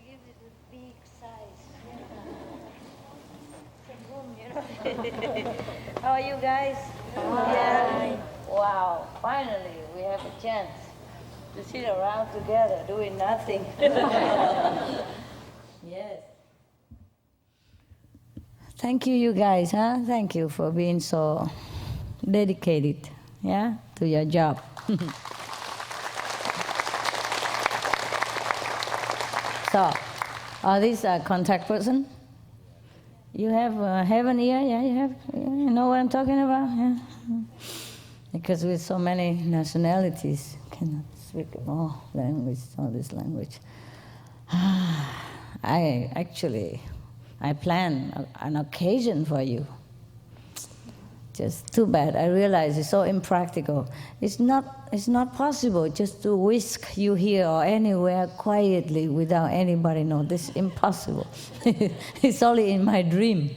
give it a big size. Some room, you know. How are you guys? Yeah. Wow, finally we have a chance to sit around together doing nothing. Yes. Thank you, you guys, huh? Thank you for being so dedicated, yeah, to your job. So, are these a contact person? You have an ear? Yeah, you have. You know what I'm talking about? Yeah. Because with so many nationalities, cannot speak all language, all this language. I plan an occasion for you. Just too bad. I realize it's so impractical. It's not possible just to whisk you here or anywhere quietly without anybody know. This is impossible. It's only in my dream.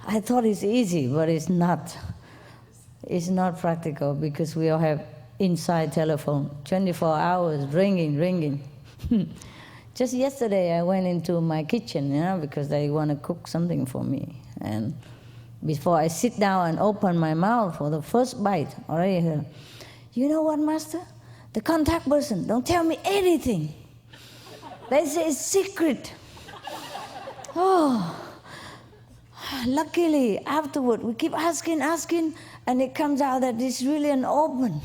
I thought it's easy, but it's not. It's not practical because we all have inside telephone, 24 hours, ringing. Just yesterday I went into my kitchen, because they want to cook something for me. And before I sit down and open my mouth for the first bite, already heard, you know what, Master? The contact person, don't tell me anything. They say it's secret. Oh, luckily, afterward, we keep asking, and it comes out that it's really an open.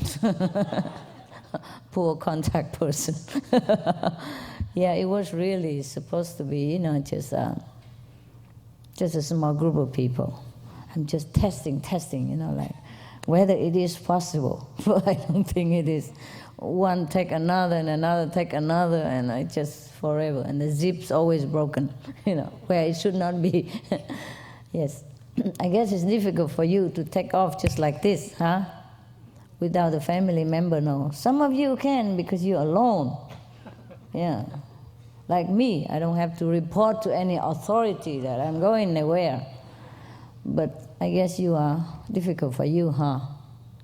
Poor contact person. Yeah, it was really supposed to be, just a small group of people. I'm just testing, like whether it is possible. But I don't think it is. One take another and another take another, and I just forever. And the zip's always broken, where it should not be. Yes. I guess it's difficult for you to take off just like this, huh? Without a family member, no. Some of you can because you're alone. Yeah. Like me, I don't have to report to any authority that I'm going nowhere. But I guess you are difficult for you, huh?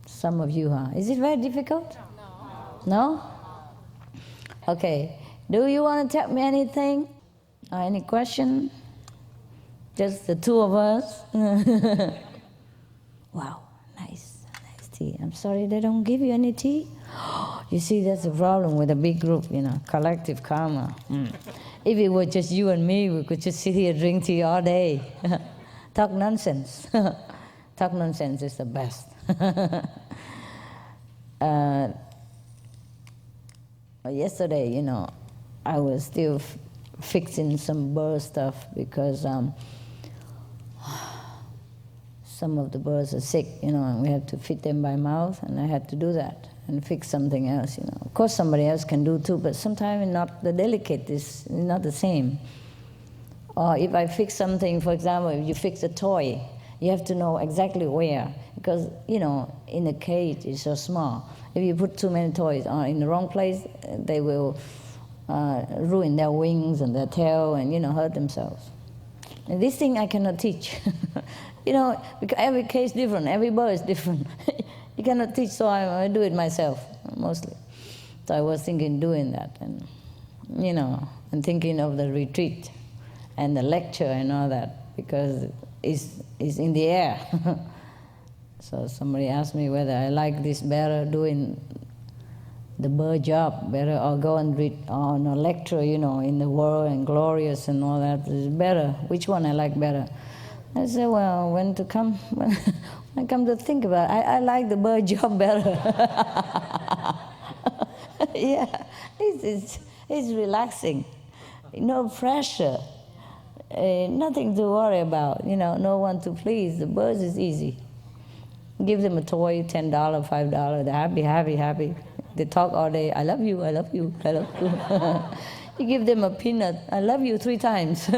Some of you, huh? Is it very difficult? No? Okay. Do you want to tell me anything? Any question? Just the two of us? Wow, nice tea. I'm sorry they don't give you any tea. You see, that's the problem with a big group, collective karma. If it were just you and me, we could just sit here and drink tea all day. Talk nonsense. Talk nonsense is the best. Yesterday, I was still fixing some bird stuff because some of the birds are sick, and we have to feed them by mouth, and I had to do that and fix something else, Of course, somebody else can do too, but sometimes not the delicate is not the same. Or if I fix something, for example, if you fix a toy, you have to know exactly where, because, in a cage it's so small. If you put too many toys in the wrong place, they will ruin their wings and their tail and, hurt themselves. And this thing I cannot teach. Because every case is different, every bird is different. You cannot teach, so I do it myself, mostly. So I was thinking doing that, and, and thinking of the retreat and the lecture and all that, because it's in the air. So somebody asked me whether I like this better, doing the bird job better, or go and read on a lecture, in the world and glorious and all that is better. Which one I like better? I said, well, when I come to think about it, I like the bird job better. Yeah, it's relaxing. No pressure. Nothing to worry about, no one to please. The birds is easy. Give them a toy, $10, $5, they're happy. They talk all day, I love you. You give them a peanut, I love you 3 times.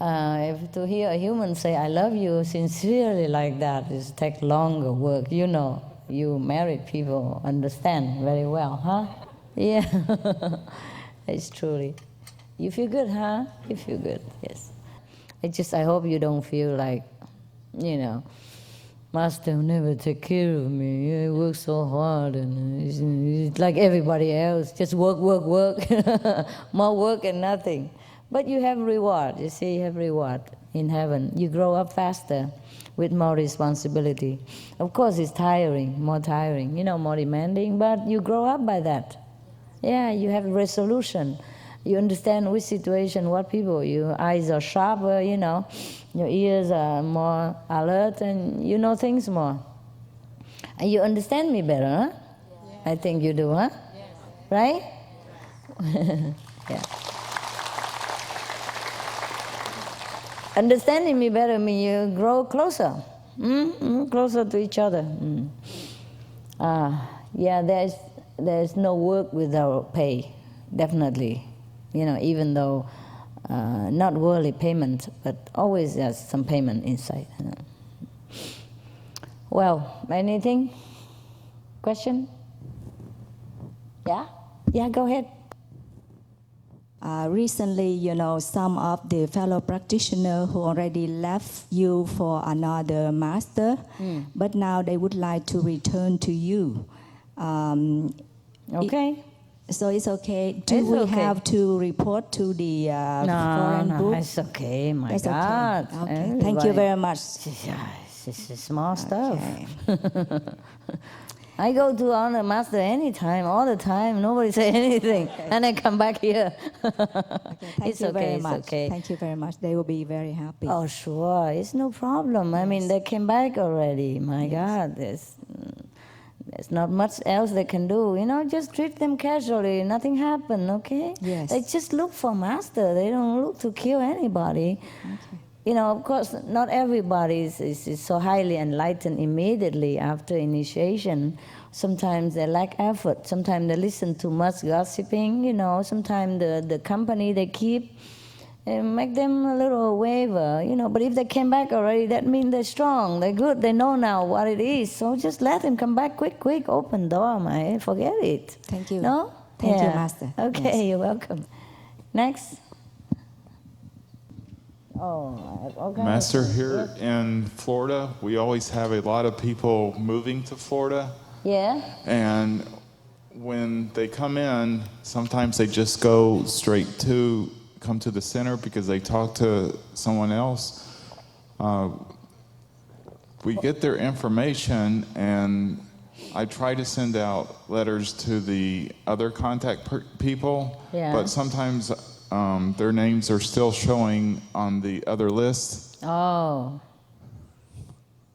If to hear a human say, I love you sincerely like that, it takes longer work. You married people understand very well, huh? Yeah, it's truly. You feel good, huh? You feel good, yes. I hope you don't feel like, Master will never take care of me. I work so hard, and it's like everybody else, just work, work, work, more work and nothing. But you have reward, you see, you have reward in heaven. You grow up faster with more responsibility. Of course, it's tiring, more tiring, more demanding, but you grow up by that. Yeah, you have resolution. You understand which situation, what people. Your eyes are sharper, your ears are more alert, and you know things more. And you understand me better, huh? Yeah. I think you do, huh? Yes. Right? Yeah. Understanding me better means you grow closer, closer to each other. Yeah, there's no work without pay, definitely. Even though not worldly payment, but always there's some payment inside. Well, anything? Question? Yeah? Yeah, go ahead. Recently, some of the fellow practitioners who already left you for another master, but now they would like to return to you. Okay. So it's okay. Do we have to report to the foreign group? No, it's okay. My That's God. Okay. Thank you very much. This is small stuff. I go to honor master anytime, all the time. Nobody say anything, and I come back here. Thank you very much. Okay. Thank you very much. They will be very happy. Oh, sure. It's no problem. Yes. I mean, they came back already. My God, there's not much else they can do. Just treat them casually. Nothing happened, okay? Yes. They just look for master. They don't look to kill anybody. Okay. Of course, not everybody is so highly enlightened immediately after initiation. Sometimes they lack effort. Sometimes they listen too much gossiping. Sometimes the company they keep make them a little waver. But if they came back already, that means they're strong, they're good, they know now what it is. So just let them come back quick, open door, man. Forget it. Thank you. No? Thank you, Master. Okay, yes. You're welcome. Next. Oh, okay. Master, here in Florida, we always have a lot of people moving to Florida. Yeah. And when they come in, sometimes they just go straight to come to the center because they talk to someone else. We get their information, and I try to send out letters to the other contact people, but sometimes their names are still showing on the other list. Oh,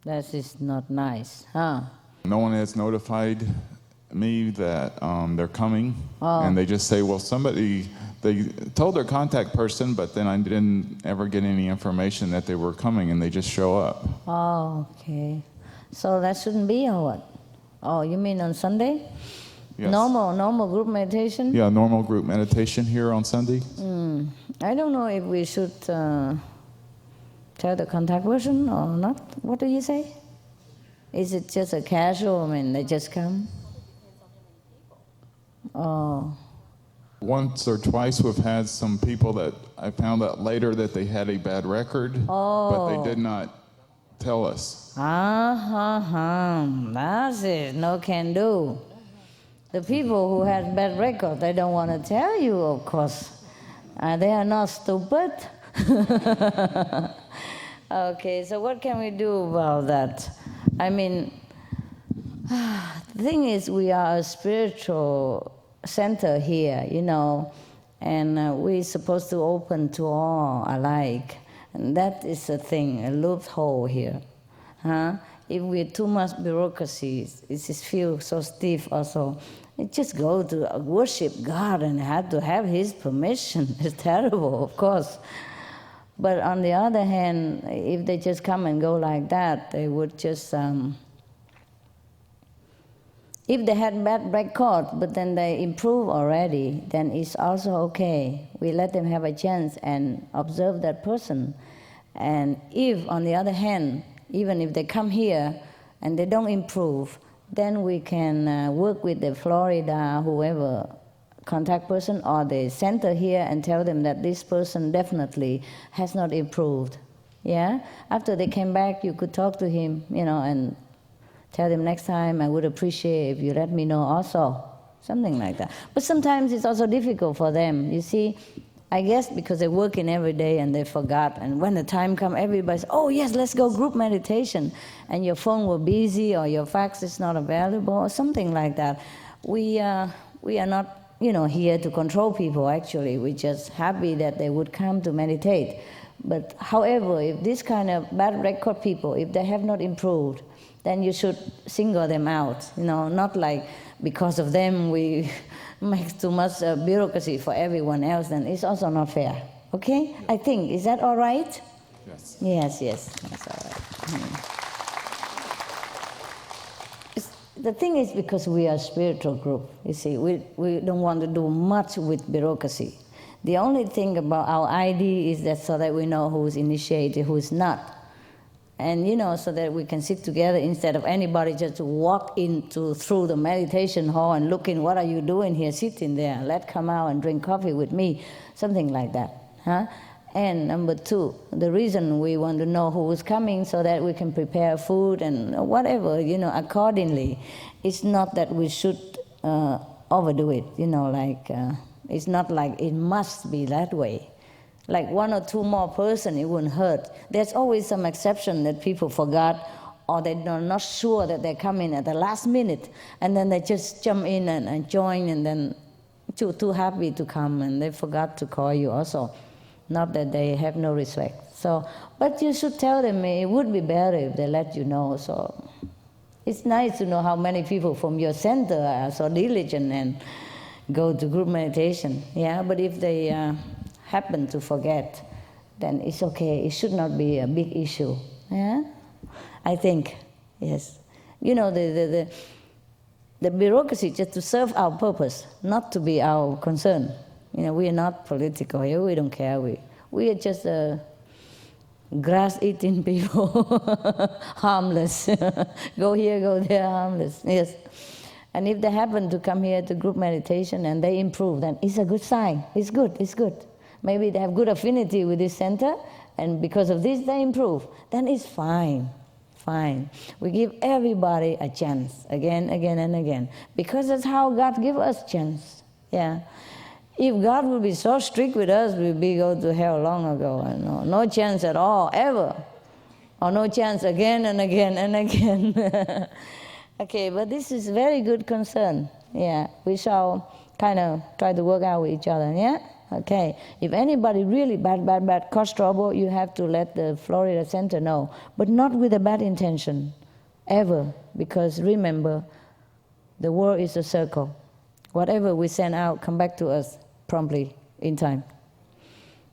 that is not nice, huh? No one has notified me that they're coming, and they just say, well, they told their contact person, but then I didn't ever get any information that they were coming, and they just show up. Oh, okay. So that shouldn't be, or what? Oh, you mean on Sunday? Yes. Normal group meditation? Yeah, normal group meditation here on Sunday. I don't know if we should tell the contact person or not. What do you say? Is it just a casual, they just come? Oh. Once or twice we've had some people that I found out later that they had a bad record, but they did not tell us. That's it. No can do. The people who had bad record, they don't want to tell you, of course. They are not stupid. Okay, so what can we do about that? The thing is, we are a spiritual center here, and we're supposed to open to all alike. And that is a thing, a loophole here. If we're too much bureaucracy, it just feels so stiff also. It just go to worship God and have to have His permission. It's terrible, of course. But on the other hand, if they just come and go like that, they would just... if they had bad record, but then they improve already, then it's also okay. We let them have a chance and observe that person. And if, on the other hand, even if they come here and they don't improve, then we can work with the Florida, whoever, contact person or the center here and tell them that this person definitely has not improved. Yeah? After they came back, you could talk to him, you know, and tell him next time I would appreciate if you let me know also. Something like that. But sometimes it's also difficult for them. You see, I guess because they're working every day and they forgot. And when the time comes, everybody says, oh yes, let's go group meditation. And your phone was busy or your fax is not available or something like that. We are not, you know, here to control people actually. We're just happy that they would come to meditate. But however, if this kind of bad record people, if they have not improved, then you should single them out, you know, not like because of them we make too much bureaucracy for everyone else, and it's also not fair. Okay? Yeah. I think, is that all right? Yes. Yes, that's all right. The thing is because we are a spiritual group, you see, we don't want to do much with bureaucracy. The only thing about our ID is that so that we know who's initiated, who's not. And you know, so that we can sit together instead of anybody just walk through the meditation hall and looking, what are you doing here, sitting there? Let's come out and drink coffee with me, something like that. Huh? And number two, the reason we want to know who is coming so that we can prepare food and whatever, you know, accordingly. It's not that we should overdo it, you know, like, it's not like it must be that way. Like one or two more person, it wouldn't hurt. There's always some exception that people forgot or they're not sure that they're coming at the last minute, and then they just jump in and join, and then too happy to come, and they forgot to call you also. Not that they have no respect. So, but you should tell them it would be better if they let you know. So it's nice to know how many people from your center are so diligent and go to group meditation. Yeah, but if they happen to forget, then it's okay. It should not be a big issue. Yeah, I think, yes. You know, the bureaucracy just to serve our purpose, not to be our concern. You know, we are not political here. We don't care. We are just grass-eating people, harmless. Go here, go there, harmless. Yes. And if they happen to come here to group meditation and they improve, then it's a good sign. It's good. It's good. Maybe they have good affinity with this center, and because of this they improve. Then it's fine, fine. We give everybody a chance, again, and again. Because that's how God gives us chance, yeah. If God would be so strict with us, we'd be go to hell long ago. No chance at all, ever. Or no chance again and again and again. Okay, but this is very good concern, yeah. We shall kind of try to work out with each other, yeah? Okay, if anybody really bad cause trouble, you have to let the Florida Center know, but not with a bad intention, ever, because remember, the world is a circle. Whatever we send out, come back to us promptly, in time.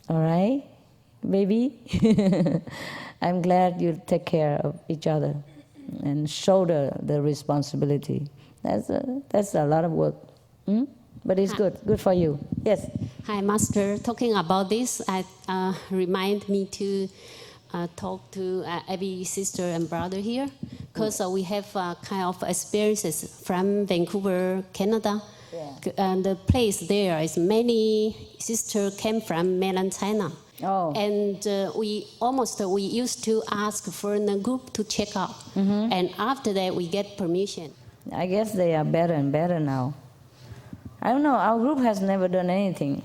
All right, baby? I'm glad you take care of each other and shoulder the responsibility. That's a lot of work. But it's good for you. Yes. Hi, Master. Talking about this, remind me to talk to every sister and brother here, because we have kind of experiences from Vancouver, Canada. Yeah. And the place there is many sisters came from mainland China. Oh. And we used to ask for a group to check out. Mm-hmm. And after that, we get permission. I guess they are better and better now. I don't know, our group has never done anything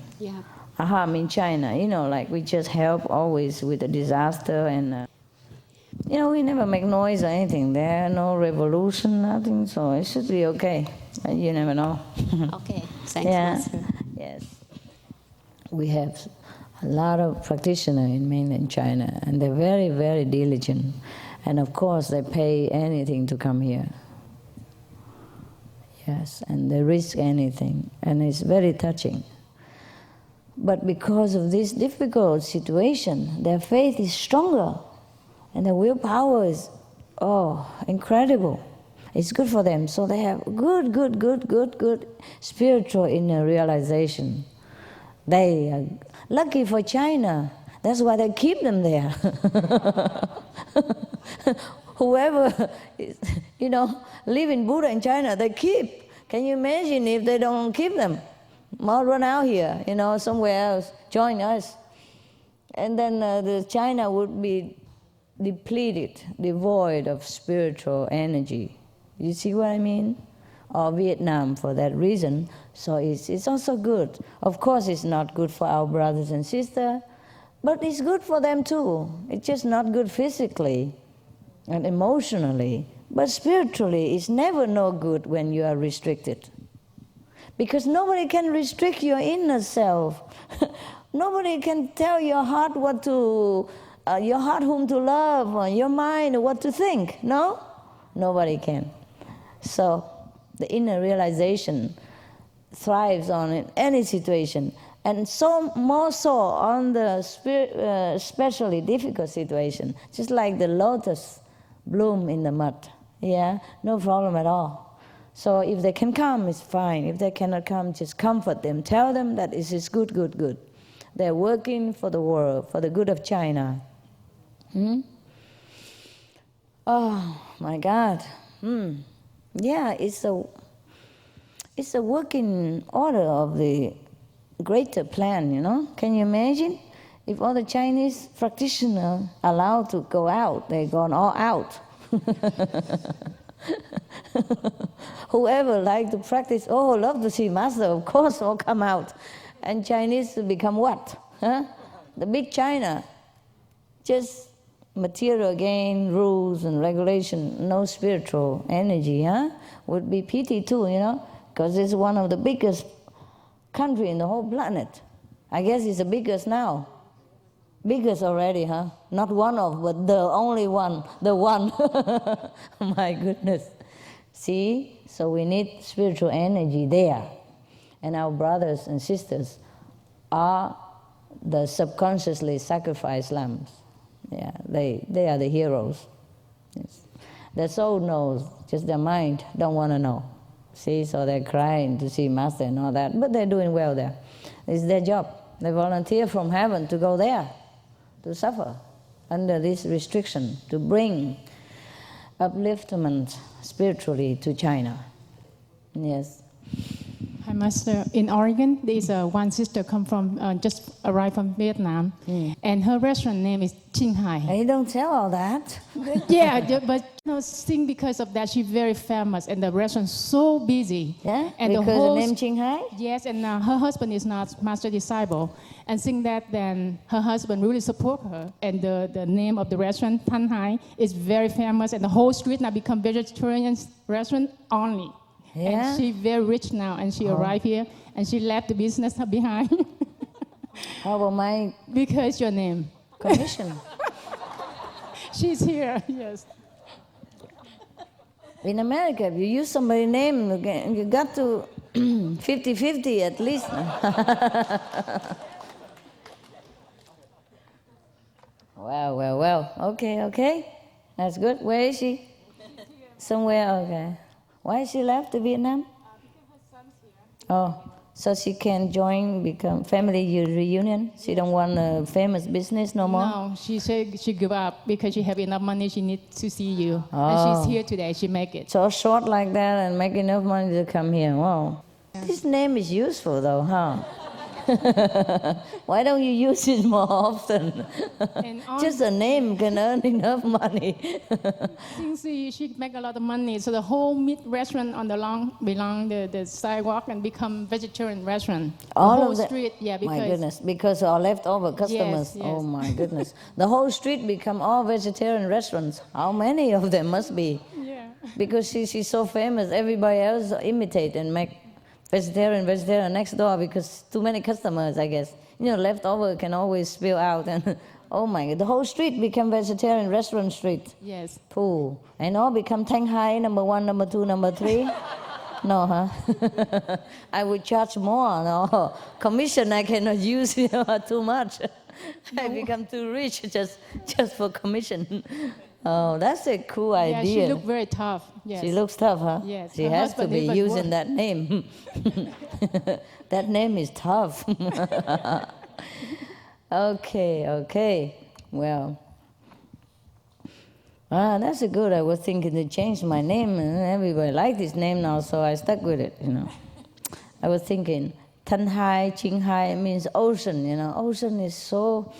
harm in China. You know, like we just help always with the disaster, and you know, we never make noise or anything. There, no revolution, nothing, so it should be okay. You never know. Okay, thanks, Master. Yes. We have a lot of practitioners in mainland China, and they're very, very diligent. And of course, they pay anything to come here. Yes, and they risk anything, and it's very touching. But because of this difficult situation, their faith is stronger, and their willpower is, incredible. It's good for them, so they have good spiritual inner realization. They are lucky for China. That's why they keep them there. Whoever is, live in Buddha in China, they keep. Can you imagine if they don't keep them? All run out here, somewhere else, join us. And then China would be depleted, devoid of spiritual energy. You see what I mean? Or Vietnam for that reason. So it's also good. Of course it's not good for our brothers and sisters, but it's good for them too. It's just not good physically and emotionally. But spiritually, it's never no good when you are restricted. Because nobody can restrict your inner self. Nobody can tell your heart what to, your heart whom to love, or your mind what to think. No? Nobody can. So the inner realization thrives on in any situation, and so more so on the especially difficult situation, just like the lotus bloom in the mud. Yeah, no problem at all. So if they can come, it's fine. If they cannot come, just comfort them. Tell them that it is good, good, good. They're working for the world, for the good of China. Oh my God. Yeah, it's a working order of the greater plan, you know. Can you imagine? If all the Chinese practitioners are allowed to go out, they're gone all out. Whoever like to practice, oh, love to see Master, of course, all come out. And Chinese become what? Huh? The big China. Just material gain, rules and regulation, no spiritual energy, huh? Would be pity too, you know, because it's one of the biggest country in the whole planet. I guess it's the biggest now. Biggest already, huh? Not one of, but the only one, the one. My goodness. See? So we need spiritual energy there. And our brothers and sisters are the subconsciously sacrificed lambs. Yeah, they are the heroes. Yes. Their soul knows, just their mind don't want to know. See, so they're crying to see Master and all that, but they're doing well there. It's their job. They volunteer from heaven to go there, to suffer under this restriction, to bring upliftment spiritually to China. Yes. Hi, Master. In Oregon, there is one sister come from just arrived from Vietnam, and her restaurant name is Qinghai. Hey, don't tell all that. Yeah, but think because of that, she's very famous, and the restaurant so busy. Yeah, and because the name Qinghai? Yes, and her husband is not Master disciple, and think that then her husband really support her, and the name of the restaurant Tanhai is very famous, and the whole street now become vegetarian restaurant only. Yeah. And she's very rich now, and she arrived here, and she left the business behind. How about my Because your name. commission? She's here, yes. In America, if you use somebody's name, you got to 50-50 at least. Well. Okay. That's good. Where is she? Somewhere, okay. Why she left to Vietnam? Because her son's here. Oh, so she can join, become family reunion? She don't want a famous business no more? No, she said she give up because she have enough money. She needs to see you, Oh. and she's here today. She make it. So short like that and make enough money to come here. Wow. This name is useful though, huh? Why don't you use it more often? And Just a name can earn enough money. since she make a lot of money, so the whole meat restaurant on the belong the sidewalk and become vegetarian restaurant. All the whole of the, street, yeah, because my goodness, because our leftover customers. Yes. Oh my goodness, the whole street become all vegetarian restaurants. How many of them must be? yeah. Because she's so famous, everybody else imitate and make vegetarian next door because too many customers, I guess. You know, leftover can always spill out and oh my God, the whole street become vegetarian restaurant street. Yes. Pooh. And all become Tang Hai, number 1, number 2, number 3. No, huh? I would charge more. No, commission I cannot use too much. I become too rich just for commission. Oh, that's a cool Yeah, idea. she look very tough. Yes. She looks tough, huh? Yes, She her has to husband be even using worse. that name. That name is tough. Okay. Well, that's a good. I was thinking to change my name, and everybody like this name now, so I stuck with it. I was thinking, Tanhai, Qinghai means ocean. Ocean is so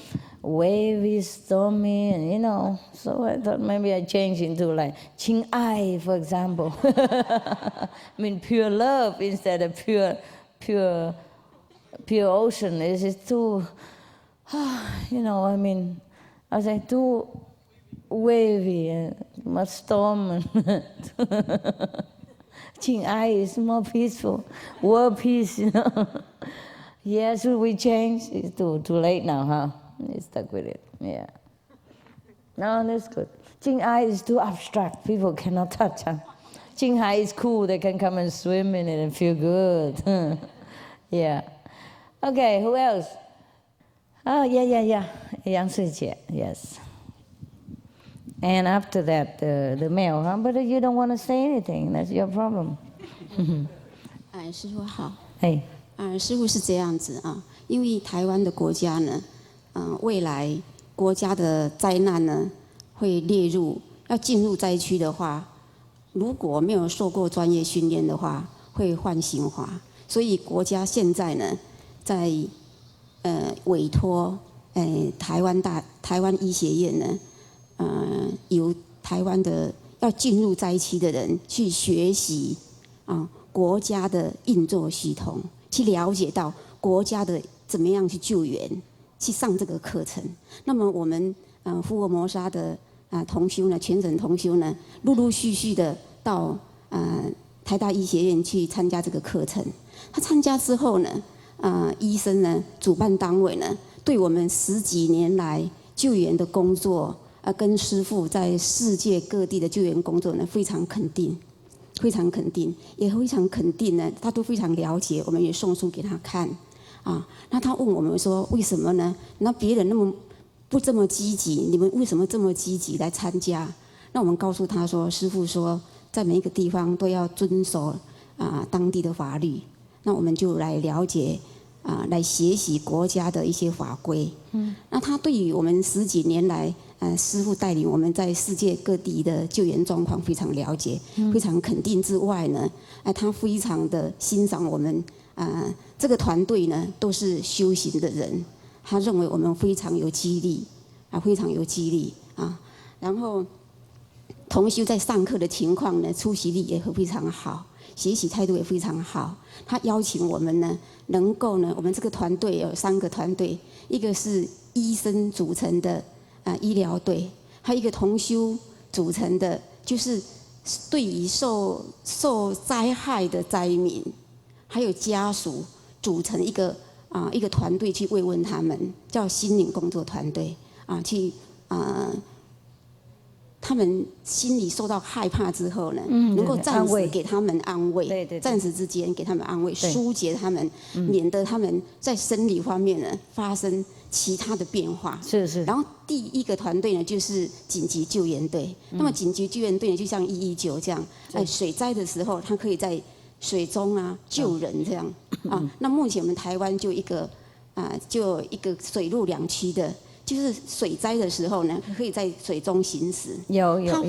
wavy, stormy, and you know. So I thought maybe I change into like Ching Ai, for example. I mean, pure love instead of pure ocean. Is too, you know. I mean, I say too wavy, much storm. Ching Ai is more peaceful, world peace, you know. Yeah, should we change? It's too late now, huh? You stuck with it, yeah. No, that's good. Ching Ai is too abstract. People cannot touch, huh? Ching Hai is cool. They can come and swim in it and feel good. Yeah. Okay, who else? Oh, yeah. Yang Sui-jie, yes. And after that, the male, huh? But you don't want to say anything. That's your problem. 师父好。Hey. 师父是这样子啊，因为台湾的国家呢，未来国家的灾难呢会列入，要进入灾区的话，如果没有受过专业训练的话，会换刑罚。所以国家现在呢，在委托台湾医学院呢，由台湾的要进入灾区的人去学习国家的运作系统。去了解到国家的怎么样去救援，去上这个课程。那么我们福尔摩沙的同修呢，全省同修呢，陆陆续续的到台大医学院去参加这个课程。他参加之后呢，医生呢，主办单位呢，对我们10几年来救援的工作，跟师父在世界各地的救援工作呢，非常肯定。非常肯定，也非常肯定呢，他都非常了解，我们也送书给他看，那他问我们说为什么呢？那别人那么不这么积极，你们为什么这么积极来参加？那我们告诉他说，师父说，在每一个地方都要遵守当地的法律，那我们就来了解来学习国家的一些法规。那他对于我们10几年来。师父带领我们在世界各地的救援状况非常了解，非常肯定之外呢，他非常的欣赏我们这个团队呢都是修行的人，他认为我们非常有激励非常有激励然后同修在上课的情况呢，出席率也非常好，学习态度也非常好。他邀请我们呢，能够呢，我们这个团队有3个团队，一个是医生组成的。医疗队，还有一个同修组成的，就是对于受灾害的灾民，还有家属组成一个团队去慰问他们，叫心灵工作团队去他们心里受到害怕之后呢，能够暂时给他们安慰，对，暂时之间给他们安慰，疏解他们，免得他们在生理方面呢发生其他的变化。是。然后第一个团队呢，就是紧急救援队。那么紧急救援队呢，就像119这样，水灾的时候，它可以在水中救人这样那目前我们台湾就一个水陆两栖的。就是水灾的时候呢，可以在水中行驶。有。他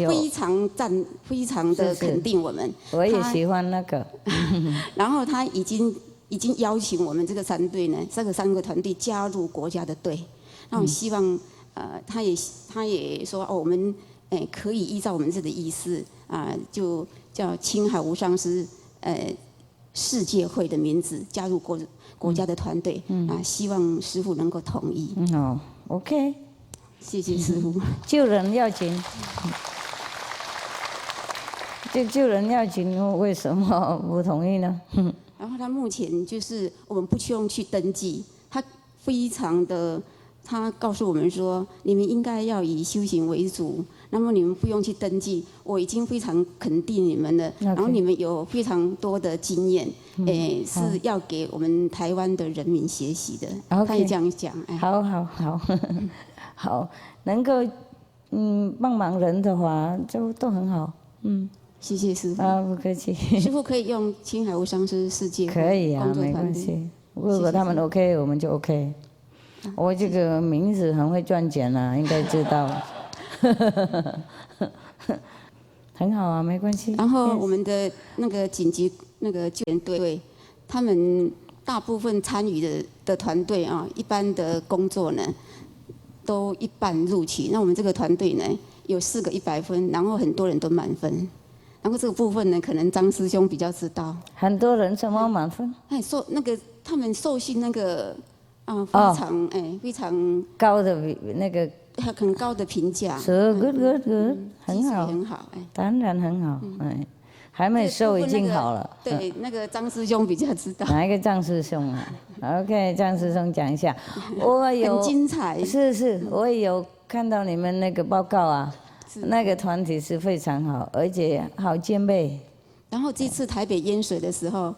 非常的肯定我们。我也喜欢那个。然后他已经邀请我们这个3队呢，这个3个团队加入国家的队。那我希望他也说我们可以依照我们这个意思就叫青海无上师世界会的名字加入国家的团队希望师父能够同意。OK， 谢谢师父。救人要紧，救人要紧，为什么不同意呢？然后他目前就是我们不需要去登记，他非常的，他告诉我们说，你们应该要以修行为主，那么你们不用去登记，我已经非常肯定你们了，然后你们有非常多的经验，是要给我们台湾的人民学习的。他也这样讲。好，能够帮忙人的话，就都很好。谢谢师父。不客气。师父可以用青海无上师世界可以没关系。如果他们 OK， 我们就 OK。我这个名字很会赚钱应该知道。很好没关系。然后我们的那个紧急那个救援队，他们大部分参与的团队一般的工作呢，都一半录取。那我们这个团队呢，有4个100分，然后很多人都满分。然后这个部分呢，可能张师兄比较知道。很多人什么满分？哎，他们受训那个非常高的那个很高的评价。是 good， 很好，很好，哎，当然很好，哎，还没受已经好了。对，那个张师兄比较知道。哪一个张师兄啊 ？OK， 张师兄讲一下。我有很精彩。是，我也有看到你们那个报告啊，那个团体是非常好，而且好兼备。然后这次台北淹水的时候，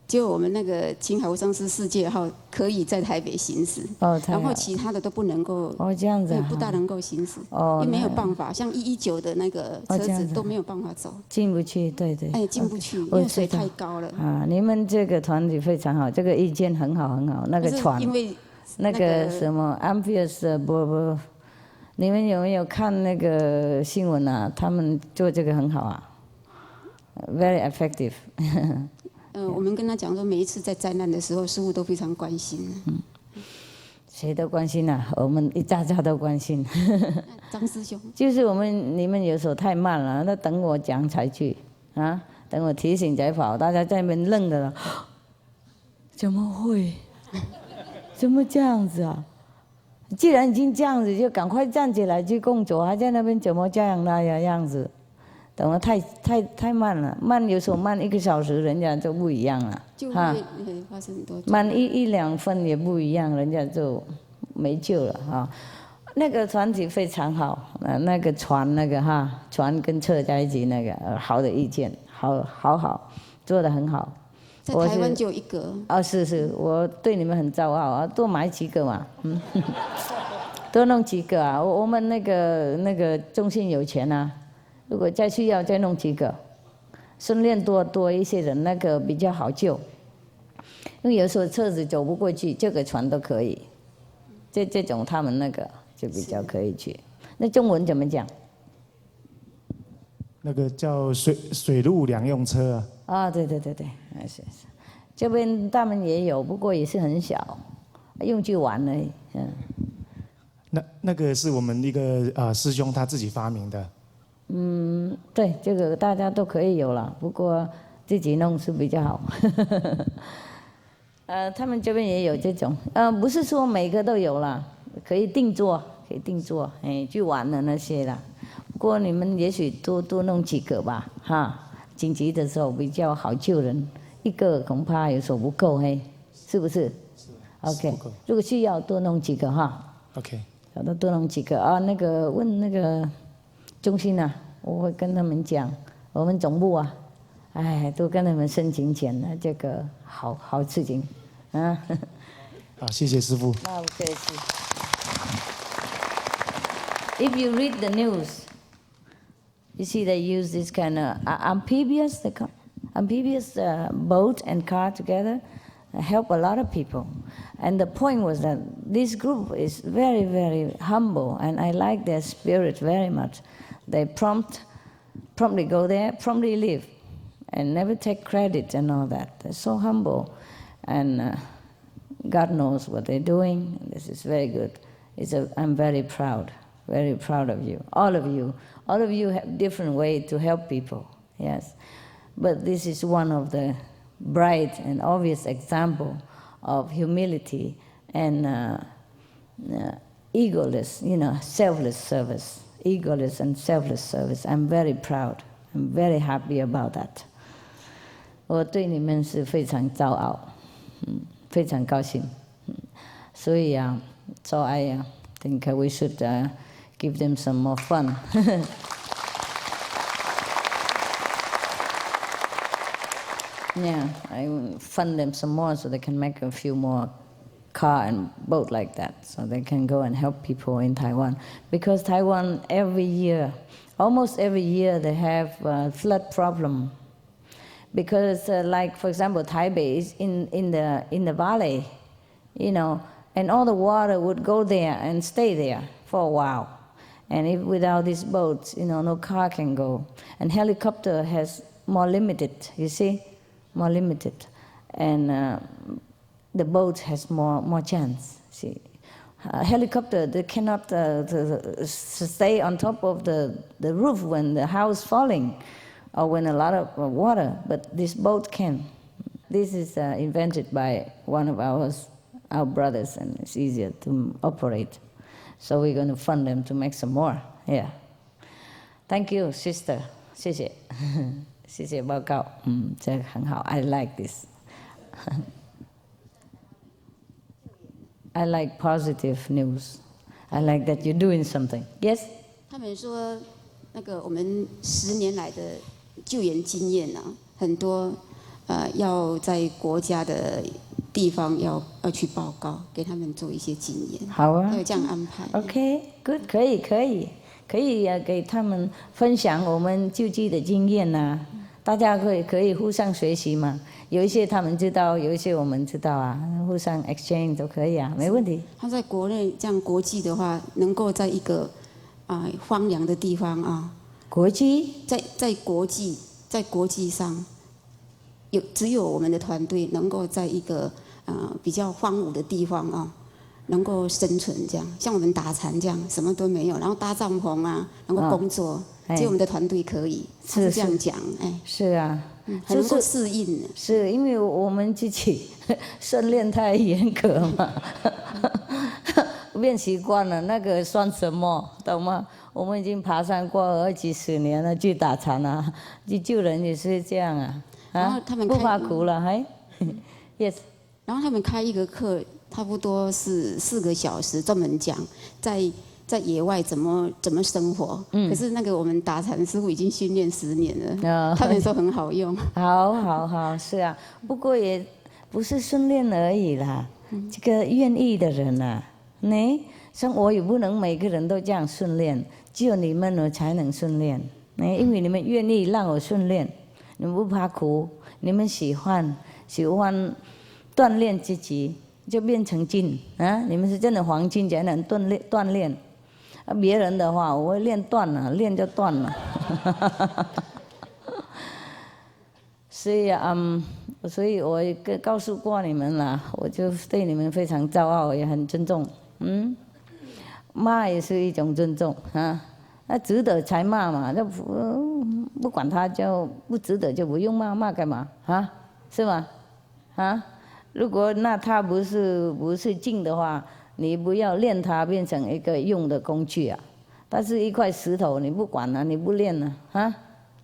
就我们那个青海无上师世界号可以在台北行驶，然后其他的都不能够，这样子，不大能够行驶，因为没有办法，像119的那个车子都没有办法走，进不去，对，哎，进不去，因为水太高了。啊，你们这个团体非常好，这个意见很好，那个船，因为那个什么 Amphius 不，你们有没有看那个新闻啊？他们做这个很好啊 ，very effective 我们跟他讲说，每一次在灾难的时候，师父都非常关心。谁都关心啊，我们一家都关心。张师兄，就是你们有时候太慢了，那等我讲才去啊，等我提醒才跑，大家在那边愣的了，怎么会？怎么这样子啊？既然已经这样子，就赶快站起来去工作，还在那边怎么这样那样子？等我太慢了，有时候慢1个小时，人家就不一样了，就会发生很多。慢1、2分也不一样，人家就没救了哈。那个团体非常好，那个船船跟车在一起那个好的意见，好，做得很好。在台湾就有1个。是，我对你们很骄傲啊，多买几个嘛，多弄几个啊。我们那个中心有钱啊。如果再需要再弄几个，顺便多一些人，那个比较好救。因为有时候车子走不过去，这个船都可以。这种他们那个就比较可以去。那中文怎么讲？那个叫水陆两用车啊。对，是。这边他们也有，不过也是很小，用去玩而已。那个是我们一个师兄他自己发明的。对，这个大家都可以有了，不过自己弄是比较好。他们这边也有这种，不是说每个都有啦，可以定做，去玩的那些啦。不过你们也许多弄几个吧，哈，紧急的时候比较好救人，1个恐怕有时候不够，是不是？是。OK， 如果需要多弄几个哈。OK。多弄几个啊，那个问那个中心啊，我会跟他们讲，我们总部啊，都跟他们申请钱了，这个好事情，啊。好，谢谢师父。那不客气。If you read the news, you see they use this kind of amphibious boat and car together, help a lot of people. And the point was that this group is very, very humble, and I like their spirit very much. They promptly go there, promptly leave, and never take credit and all that. They're so humble, and God knows what they're doing. This is very good. I'm very proud of you. All of you have different ways to help people, yes. But this is one of the bright and obvious example of humility and egoless, selfless service. Egoless and selfless service. I'm very proud. I'm very happy about that. 我对你们是非常骄傲，非常高兴。所以so I think we should give them some more fun. Yeah, I fund them some more so they can make a few more car and boat like that, so they can go and help people in Taiwan. Because Taiwan almost every year they have a flood problem. Because like for example, Taipei is in the valley, and all the water would go there and stay there for a while. And if without these boats, no car can go. And helicopter has more limited, more limited. And the boat has more chance. See, helicopter, they cannot stay on top of the roof when the house falling or when a lot of water, but this boat can. This is invented by one of our brothers, and it's easier to operate. So we're going to fund them to make some more. Yeah. Thank you, sister. 谢谢，谢谢报告。这个很好。I like this. I like positive news. I like that you're doing something. Yes? 他们说，那个我们10年来的救援经验啊，很多要在国家的地方要去报告，给他们做一些经验。好啊。还有这样安排。OK, good， 可以给他们分享我们救济的经验呐、大家可以互相学习嘛。有一些他们知道，有一些我们知道啊，互相 exchange 都可以啊，没问题。他在国内这样国际的话，能够在一个荒凉的地方啊，国际在国际上，只有我们的团队能够在一个比较荒芜的地方啊，能够生存这样。像我们打禅这样，什么都没有，然后搭帐篷啊，能够工作，只有我们的团队可以。是这样讲，是啊。很能够适应。是因为我们自己训练太严格嘛，练习惯了，那个算什么，懂吗？我们已经爬山过20几10年了，去打禅啊，去救人也是这样啊，然后他们不怕苦了，还，yes。然后他们开一个课，差不多是4个小时，专门讲在野外怎么生活。可是那个我们打禅师傅已经训练10年了，他们说很好用。好，是啊，不过也不是训练而已啦，这个愿意的人啊，像我也不能每个人都这样训练，只有你们才能训练，因为你们愿意让我训练，你们不怕苦，你们喜欢锻炼自己，就变成金啊！你们是真的黄金才能锻炼。别人的话，我会练断了，练就断了。所以我告诉过你们了，我就对你们非常骄傲，也很尊重。骂也是一种尊重啊，那值得才骂嘛，那不管他就不值得就不用骂，骂干嘛啊？是吗？啊？如果那他不是静的话。你不要练它变成一个用的工具啊！它是一块石头，你不管了，你不练了啊，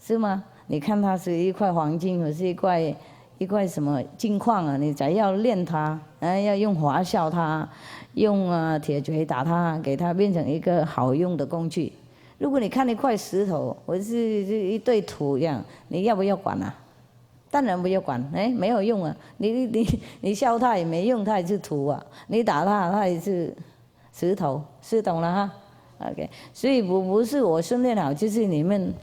是吗？你看它是一块黄金，或是一块什么金矿啊，你才要练它，要用华笑它，用铁锤打它，给它变成一个好用的工具。如果你看一块石头，或是一堆土一样，你要不要管啊？当然不要管，没有用啊！你笑它也没用，它也是土啊；你打它，它也是石头，是懂了哈 ？OK， 所以不是我训练好，就是你们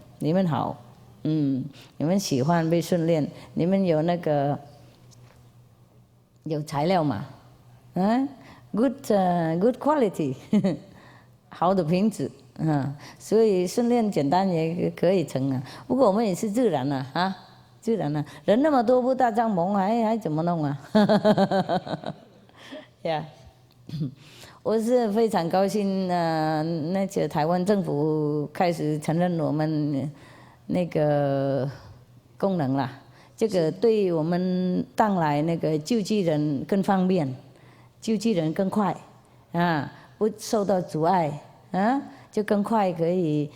好，你们喜欢被训练，你们有那个有材料嘛？good quality， 好的品质所以训练简单也可以成啊。不过我们也是自然啊自然啊，人那么多不搭帐篷还怎么弄啊？呀，我是非常高兴那个台湾政府开始承认我们那个功能啦，这个对我们当来那个救济人更方便，救济人更快不受到阻碍就更快可以。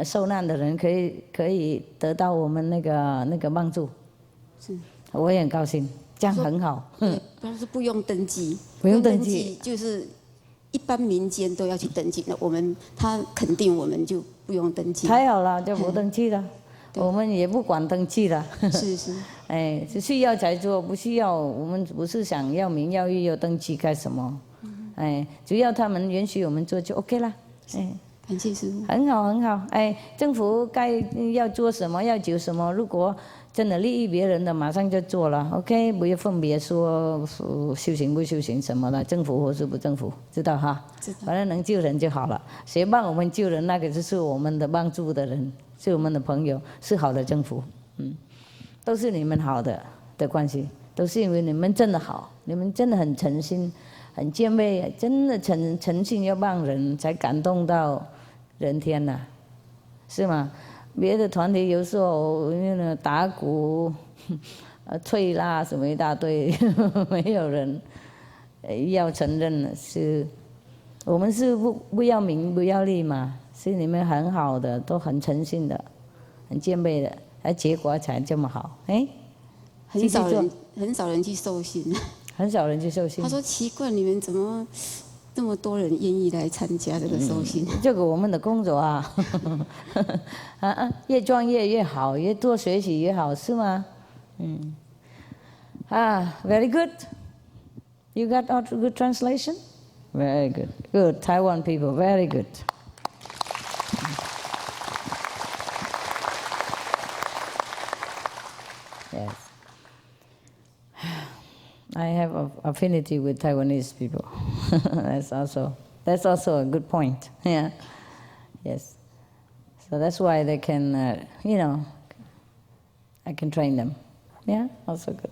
受难的人可以得到我们那个帮助，是，我也很高兴，这样很好。但是不用登记，不用登记，就是一般民间都要去登记。那他肯定我们就不用登记。太好了，就不登记了，我们也不管登记了。是，是需要才做，不需要我们不是想要名要誉要登记干什么？只要他们允许我们做就 OK 了。感谢师父。很好，政府该要做什么，要救什么，如果真的利益别人的，马上就做了 ，OK， 不要分别说修行不修行什么的，政府或是不政府，知道哈？知道。反正能救人就好了，谁帮我们救人，那个就是我们的帮助的人，是我们的朋友，是好的政府，都是你们好的关系，都是因为你们真的好，你们真的很诚心，很谦卑，真的诚心要帮人，才感动到人天呐，是吗？别的团体有时候打鼓、吹啦什么一大堆，没有人要承认的是，我们是不要名不要利嘛，是你们很好的，都很诚信的，很谦卑的，而结果才这么好，哎，很少人去受信，很少人去受信。他说奇怪，你们怎么这么多人愿意来参加这个受信？这个我们的工作啊，越专业越好，越多学习越好，是吗？Very good. You got all good translation? Very good. Good. Taiwan people, very good. Yes. I have an affinity with Taiwanese people. That's also a good point. Yeah. Yes. So that's why they can, I can train them. Yeah, also good.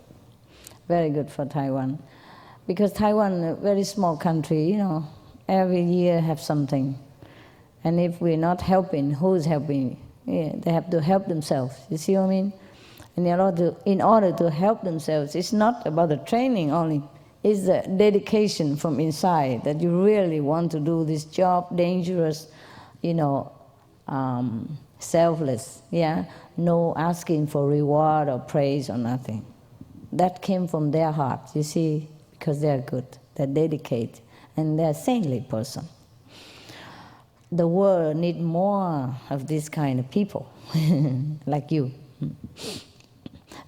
Very good for Taiwan. Because Taiwan, a very small country, every year have something. And if we're not helping, who's helping? Yeah, they have to help themselves. You see what I mean? And in order to help themselves, it's not about the training only. It's the dedication from inside that you really want to do this job, dangerous, selfless. Yeah, no asking for reward or praise or nothing. That came from their heart. You see, because they're good, they're dedicated, and they're a saintly person. The world needs more of this kind of people, like you.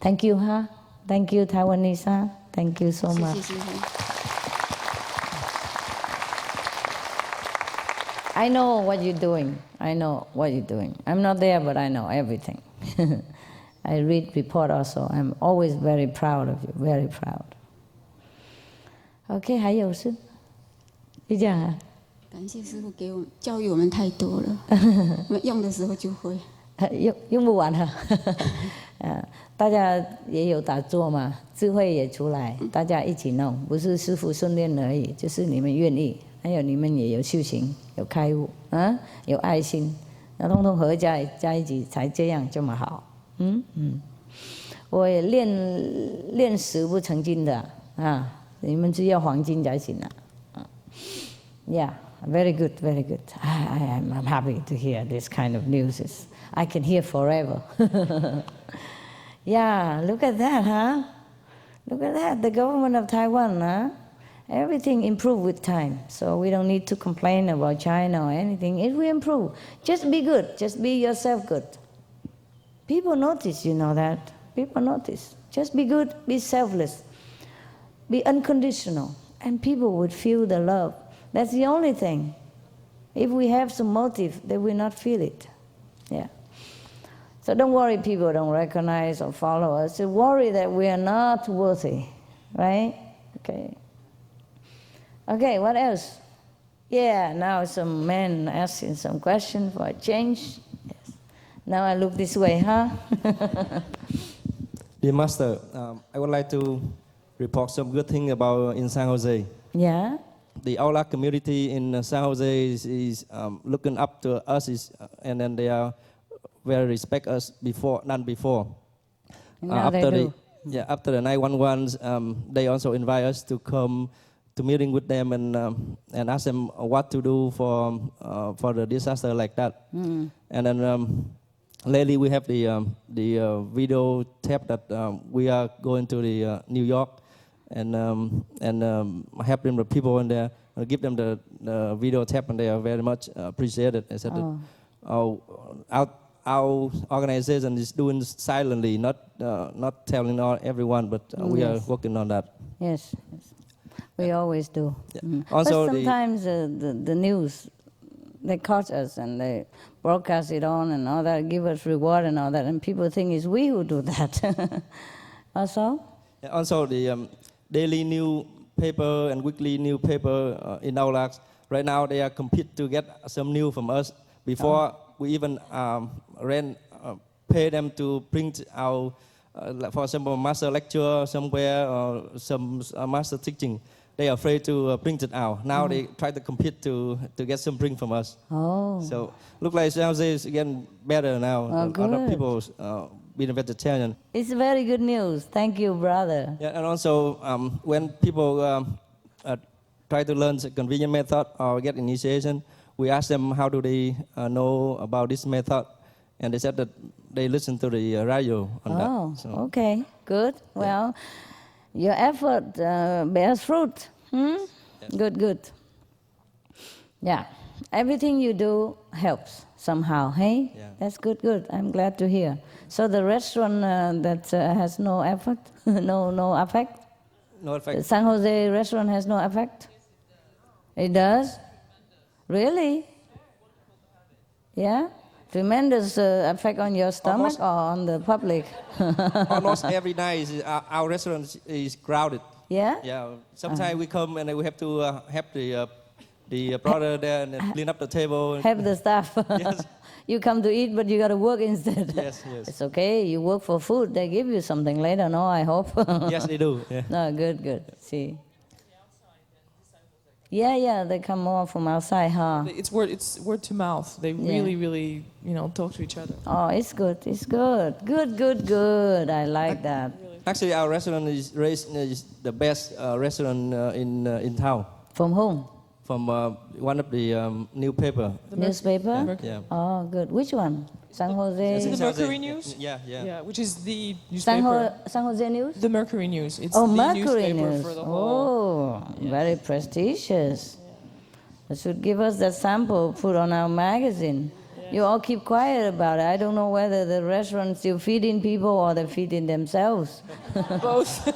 Thank you, huh? Thank you, Taiwanese, huh? Thank you so much. I know what you're doing. I know what you're doing. I'm not there, but I know everything. I read report also. I'm always very proud of you, very proud. OK， 还有是？就这样啊？感谢师父给我们教育我们太多了，我们用的时候就会。用不完了，大家也有打坐嘛，智慧也出来，大家一起弄，不是师父训练而已，就是你们愿意，还有你们也有修行，有开悟，有爱心，那通通合在一起才这样这么好。我也练石不成金的啊，你们只要黄金才行啊。Yeah, very good, very good. I'm happy to hear this kind of news. I can hear forever. Yeah, look at that, huh? Look at that, the government of Taiwan, huh? Everything improved with time, so we don't need to complain about China or anything. It will improve. Just be good, just be yourself good. People notice, you know that. People notice. Just be good, be selfless, be unconditional, and people would feel the love. That's the only thing. If we have some motive, they will not feel it. Yeah. So don't worry people don't recognize or follow us. Just worry that we are not worthy, right? Okay. Okay, what else? Yeah, now some men asking some question for a change. Yes. Now I look this way, huh? Dear Master, I would like to report some good thing about in San Jose. Yeah. The Aula community in San Jose is looking up to us, and then they are very respect us than before. After the 911, they also invite us to come to meeting with them and ask them what to do for the disaster like that. And then lately we have the video tape that we are going to the New York and helping the people in there, give them the video tape, and they are very much appreciated. I said our organization is doing silently, not telling everyone, but we are working on that. Yes, we always do. Yeah. Also, but sometimes the news, they caught us and they broadcast it on and all that, give us reward and all that, and people think it's we who do that. Also? Yeah, also the daily newspaper and weekly newspaper in Aulax, right now they are compete to get some news from us. Before we even pay them to print our, for example, master lecture somewhere or some master teaching. they are afraid to bring it out. Now they try to compete to get some drink from us. Oh. So look like San Jose is getting better now. Oh, a lot of good. people being a vegetarian. It's very good news. Thank you, brother. Yeah, and also when people try to learn the convenient method or get initiation, we ask them how do they know about this method, and they said that they listen to the radio on that. So. Okay, good. Well, your effort bears fruit. Yes. Good, good. Yeah, everything you do helps somehow, hey? Yeah. That's good, good. I'm glad to hear. So the restaurant that has no effort, no effect? No effect. The San Jose restaurant has no effect? It does? Really? Yeah? Tremendous effect on your stomach or on the public? Almost every night our restaurant is crowded. Yeah? Yeah. Sometimes we come and we have to help the brother there and clean up the table. Help the staff. Yes. You come to eat, but you got to work instead. Yes, yes. It's okay. You work for food. They give you something later, no, I hope. Yes, they do. Yeah. No, good, good. See. Yeah, they come more from outside, huh? It's word to mouth. They really, talk to each other. Oh, it's good. It's good. Good. I like that. Actually, our restaurant is raised is the best restaurant in town. From whom? From one of the newspaper. Newspaper? Yeah. Oh, good. Which one? San Jose? The Mercury News? Yeah. Which is the newspaper. San Jose News? The Mercury News. It's Oh, the Mercury newspaper News. for the whole. Oh, very prestigious. You should give us that sample, put on our magazine. You all keep quiet about it. I don't know whether the restaurants still feeding people or they're feeding themselves. Both.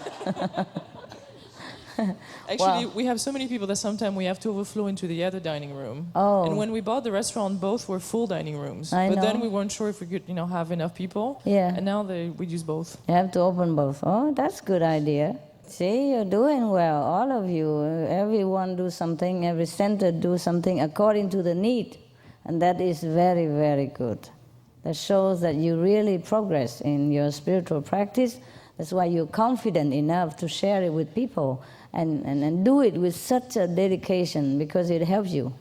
Actually, we have so many people that sometimes we have to overflow into the other dining room. Oh. And when we bought the restaurant, both were full dining rooms. I but know. then we weren't sure if we could, have enough people. Yeah. And now we use both. You have to open both. Oh, that's a good idea. See, you're doing well, all of you. Everyone do something, every center do something according to the need. And that is very, very good. That shows that you really progress in your spiritual practice. That's why you're confident enough to share it with people and do it with such a dedication because it helps you.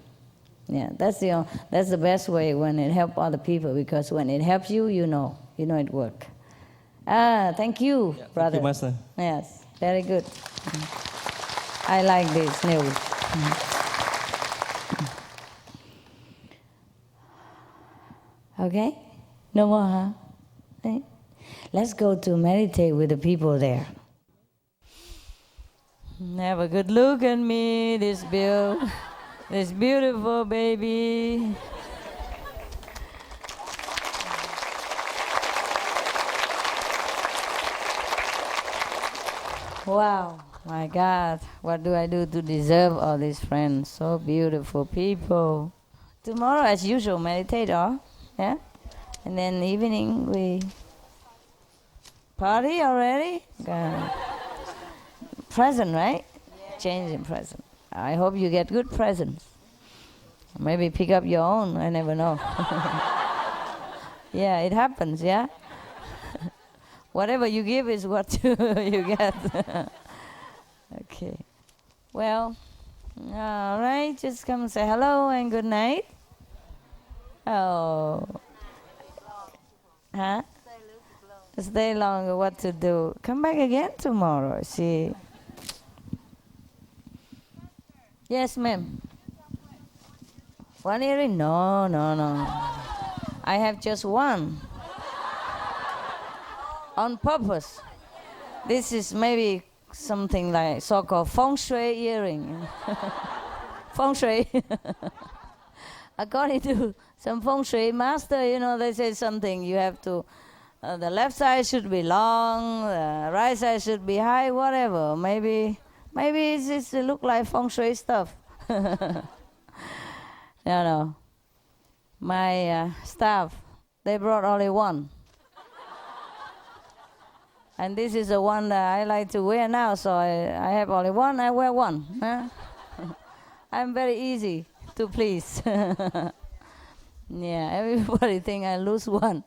Yeah, that's the best way when it helps other people, because when it helps you, you know it works. Thank you, brother. Thank you, Master. Yes, very good. I like this news. Okay? No more, huh? Okay. Let's go to meditate with the people there. Have a good look at me, this beautiful baby. Wow, my God, what do I do to deserve all these friends? So beautiful people. Tomorrow, as usual, meditate, yeah? And then evening, we party already? Present, right? Yeah. Changing present. I hope you get good presents. Maybe pick up your own, I never know. Yeah, it happens, yeah? Whatever you give is what you get. Okay. Well, all right, just come and say hello and good night. Oh. Huh? Stay longer, what to do? Come back again tomorrow, see. Yes, ma'am. One earring? No. I have just one. On purpose. This is maybe something like so-called feng shui earring. Feng shui. According to some feng shui master, they say something. You have to, the left side should be long, the right side should be high, whatever. Maybe it just look like feng shui stuff. No. My staff, they brought only one. And this is the one that I like to wear now, so I have only one, I wear one. Huh? I'm very easy to please. Yeah, everybody think I lose one.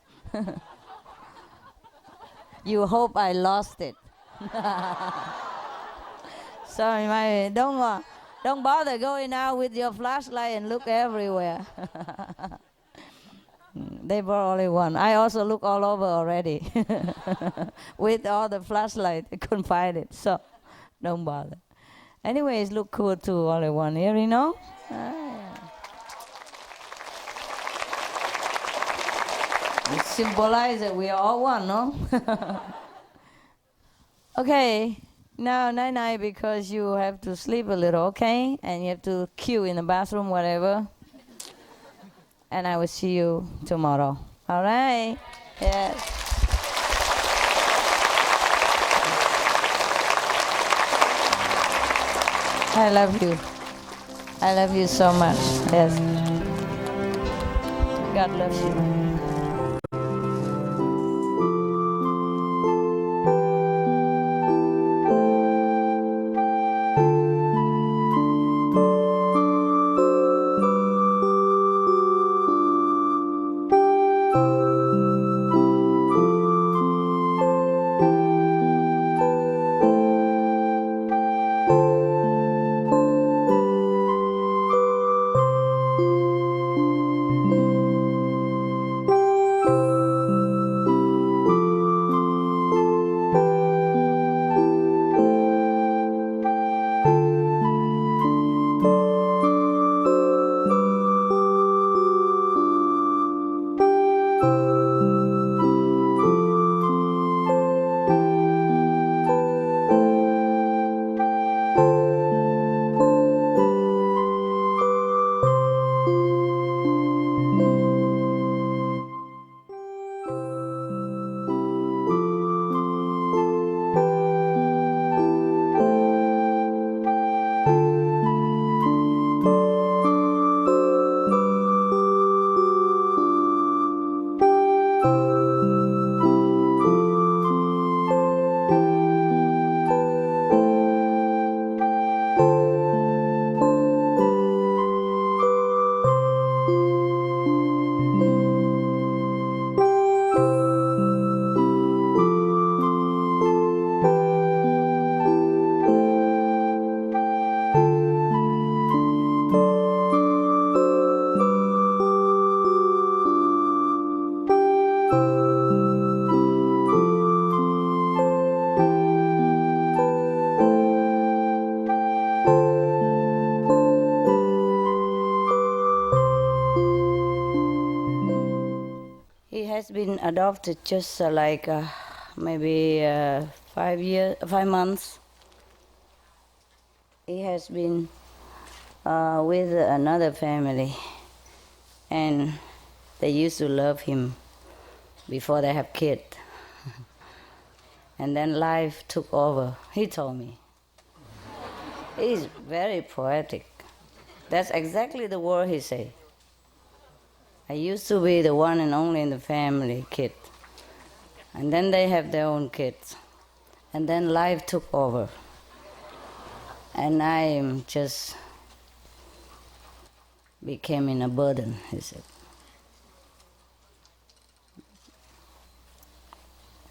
You hope I lost it. Sorry, don't bother going out with your flashlight and look everywhere. They brought only one. I also look all over already. With all the flashlight, I couldn't find it, so don't bother. Anyways, look cool too, only one here, you know? It symbolizes that we are all one, no? Okay, now night-night, because you have to sleep a little, okay? And you have to queue in the bathroom, whatever. And I will see you tomorrow. All right? Yes. I love you. I love you so much. Yes. God loves you. He has been adopted just maybe 5 months. He has been with another family, and they used to love him before they have kids. And then life took over, he told me. He's very poetic. That's exactly the word he said. I used to be the one and only in the family kid. And then they have their own kids. And then life took over. And I just became a burden, he said.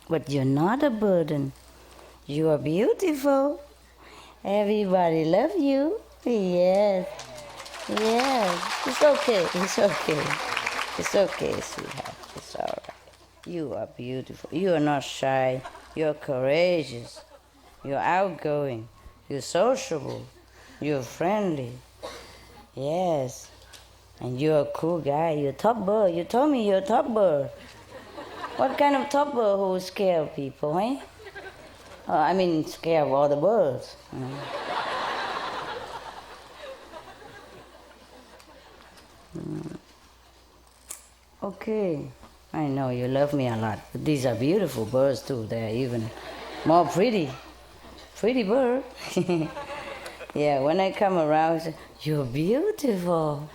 But you're not a burden. You are beautiful. Everybody loves you. Yes. Yes. It's okay. It's okay. It's okay, sweetheart. It's all right. You are beautiful. You are not shy. You're courageous. You're outgoing. You're sociable. You're friendly. Yes. And you're a cool guy. You're a top bird. You told me you're a top bird. What kind of top bird who's scared of people, eh? Scared of all the birds. You know? Okay, I know you love me a lot, but these are beautiful birds too. They're even more pretty. Pretty bird. Yeah, when I come around, I say, you're beautiful.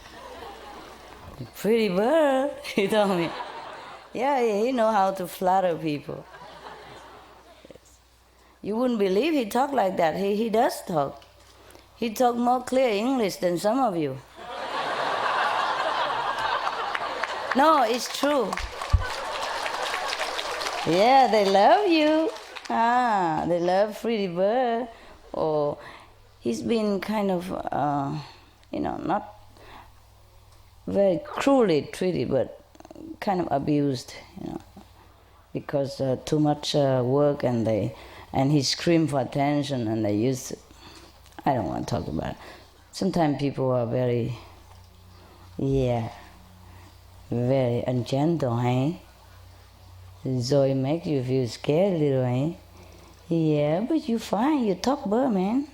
Pretty bird, he told me. Yeah, he knows how to flatter people. Yes. You wouldn't believe he talked like that. He does talk. He talks more clear English than some of you. No, it's true. Yeah, they love you. They love Pretty Bird. Oh, he's been kind of, not very cruelly treated, but kind of abused, because too much work, and he screamed for attention, and they used to, I don't want to talk about it. Sometimes people are very ungentle, eh? So it makes you feel scared a little, eh? Yeah, but you're fine, you're top bird, man.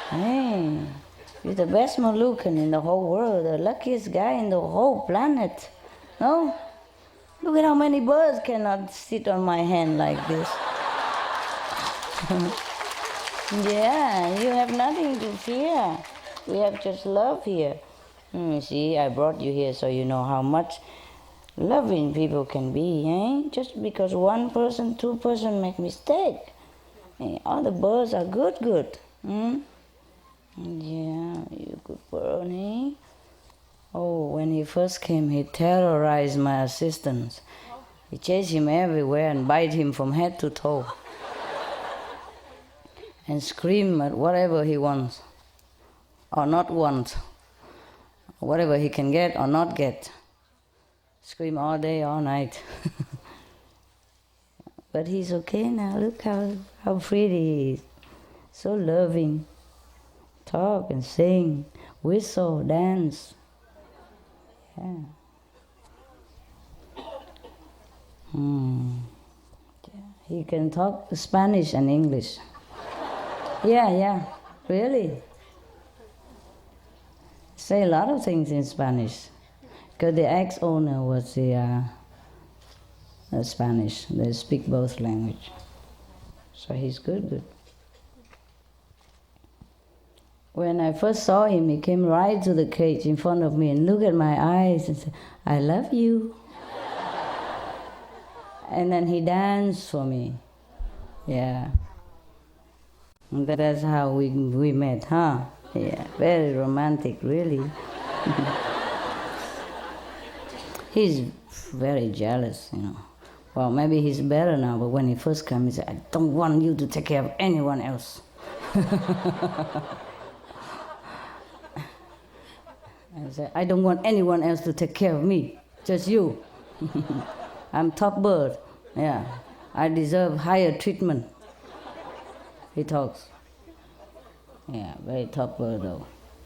Hey, you're the best Moluccan in the whole world, the luckiest guy in the whole planet. No? Look at how many birds cannot sit on my hand like this. Yeah, you have nothing to fear. We have just love here. See, I brought you here so you know how much loving people can be, eh? Just because one person, two person make mistake. All the birds are good. Yeah, you good bird, eh? Oh, when he first came, he terrorized my assistants. He chased him everywhere and bite him from head to toe. And scream at whatever he wants, or not want, whatever he can get or not get. Scream all day, all night. But he's okay now. Look how pretty he is. So loving. Talk and sing, whistle, dance. Yeah. He can talk Spanish and English. Yeah, really. Say a lot of things in Spanish. Because the ex-owner was the Spanish. They speak both language. So he's good. When I first saw him, he came right to the cage in front of me and looked at my eyes and said, I love you. And then he danced for me. Yeah. And that's how we met, huh? Yeah, very romantic, really. He's very jealous, Well, maybe he's better now, but when he first came, he said, I don't want you to take care of anyone else. I said, I don't want anyone else to take care of me, just you. I'm top bird, yeah. I deserve higher treatment. He talks. Yeah, very top bird though.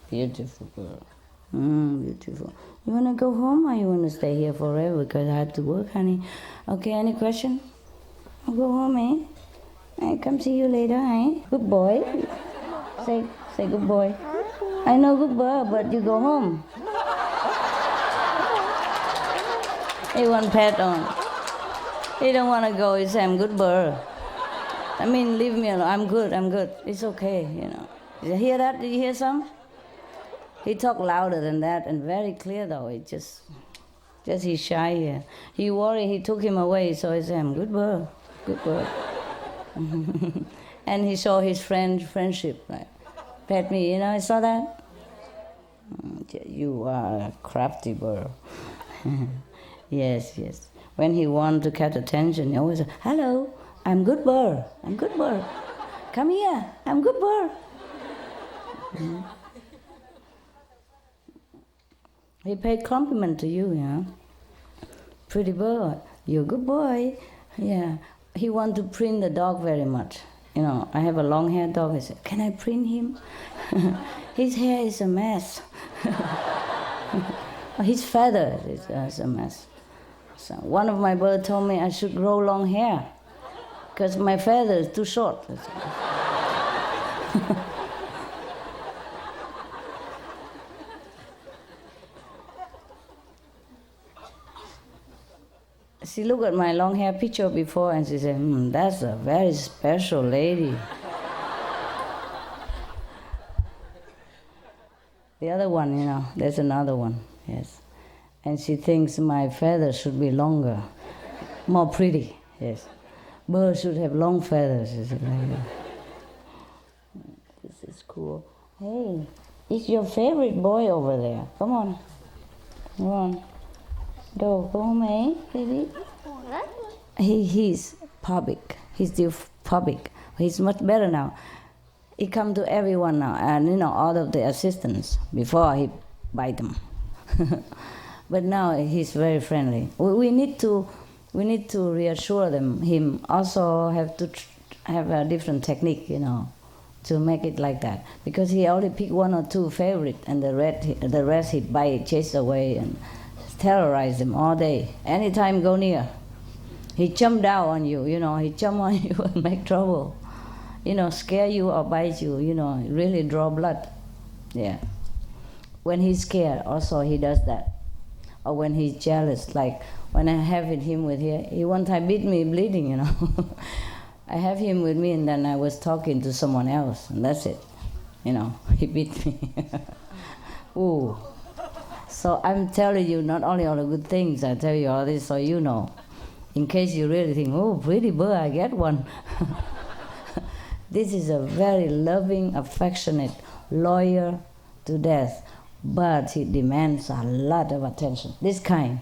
Beautiful girl. Beautiful. You want to go home or you want to stay here forever? Because I have to work, honey. Okay, any question? I'll go home, eh? I come see you later, eh? Good boy. Say good boy. I know good boy, but you go home. He want pat on. He don't want to go. He say, I'm good bird. I mean, leave me alone. I'm good. It's okay, Did you hear that? Did you hear some? He talked louder than that and very clear though. It just he's shy here. He worried, he took him away, so he said, I'm good bird. And he saw his friendship, right? Pet me, I saw that? You are a crafty bird. Yes. When he wanted to catch attention, he always said, hello, I'm good bird. Come here, I'm good bird. He paid compliment to you, Pretty bird, you're a good boy. Yeah. He wanted to print the dog very much. I have a long-haired dog. I said, can I print him? His hair is a mess. His feather is a mess. So one of my birds told me I should grow long hair because my feather is too short. She looked at my long hair picture before and she said, that's a very special lady. The other one, there's another one, yes. And she thinks my feathers should be longer, more pretty, yes. Birds should have long feathers. This is cool. Hey, it's your favorite boy over there. Come on. Go home, eh, baby? He's public. He's still public. He's much better now. he come to everyone now, and all of the assistants before he bite them. But now he's very friendly. We need to reassure them. Him also have to have a different technique, to make it like that, because he only pick one or two favorite, and the rest he bite, chase away, and terrorize them all day. Anytime go near, he jump down on you. He jump on you and make trouble. Scare you or bite you. Really draw blood. Yeah. When he's scared, also he does that. Or when he's jealous, like when I have him with here, he one time beat me bleeding. I have him with me, and then I was talking to someone else, and that's it. He beat me. Ooh. So I'm telling you not only all the good things, I tell you all this so you know. In case you really think, oh, pretty bird, I get one. This is a very loving, affectionate, loyal to death, but he demands a lot of attention. This kind.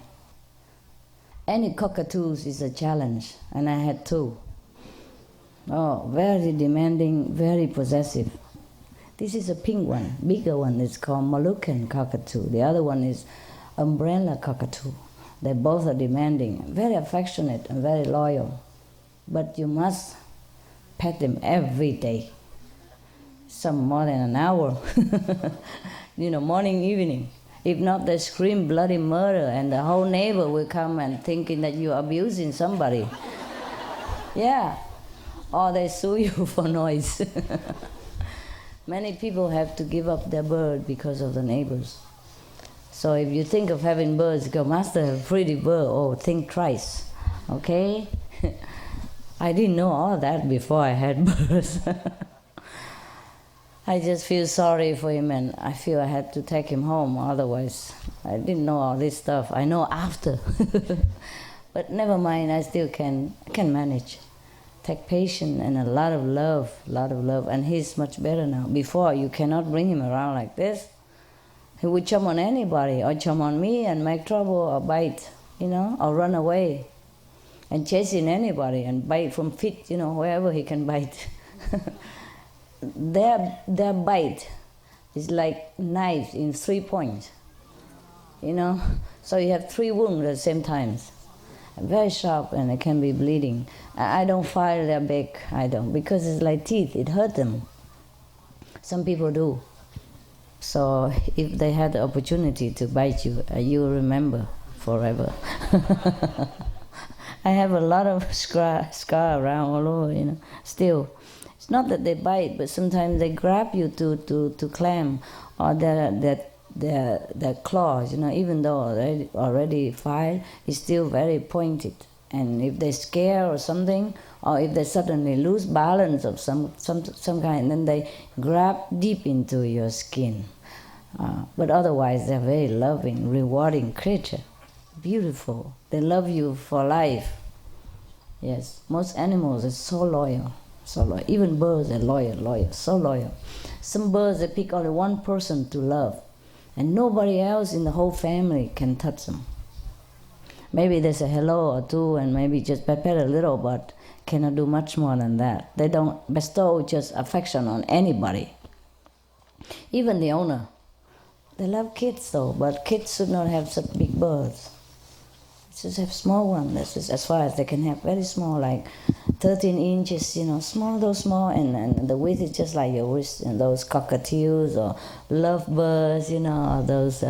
Any cockatoos is a challenge, and I had two. Oh, very demanding, very possessive. This is a pink one, bigger one. It's called Moluccan cockatoo. The other one is umbrella cockatoo. They both are demanding, very affectionate and very loyal. But you must pet them every day. Some more than an hour. Morning, evening. If not, they scream bloody murder, and the whole neighbor will come and thinking that you're abusing somebody. Yeah. Or they sue you for noise. Many people have to give up their bird because of the neighbors. So if you think of having birds, go, Master, have a pretty bird. Oh, think twice. Okay? I didn't know all that before I had birds. I just feel sorry for him, and I feel I had to take him home. Otherwise, I didn't know all this stuff. I know after. But never mind, I still can manage. Take patience and a lot of love, and he's much better now. Before, you cannot bring him around like this. He would jump on anybody, or jump on me and make trouble, or bite, or run away, and chasing anybody, and bite from feet, wherever he can bite. Their bite is like knives in 3 points, So you have 3 wounds at the same time. Very sharp, and it can be bleeding. I don't file their back, I don't, because it's like teeth, it hurt them. Some people do. So if they had the opportunity to bite you, you will remember forever. I have a lot of scar around all over, Still, it's not that they bite, but sometimes they grab you to climb, or their claws, even though they already filed, it's still very pointed. And if they scare or something, or if they suddenly lose balance of some kind, then they grab deep into your skin. But otherwise, they're very loving, rewarding creature. Beautiful. They love you for life. Yes, most animals are so loyal. Even birds are loyal, so loyal. Some birds, they pick only one person to love, and nobody else in the whole family can touch them. Maybe they say hello or two, and maybe just pet a little, but cannot do much more than that. They don't bestow just affection on anybody. Even the owner. They love kids though, but kids should not have such big birds. Just have small ones. That's just as far as they can have, very small, like 13 inches, small, and the width is just like your wrist, and those cockatoos or lovebirds, or those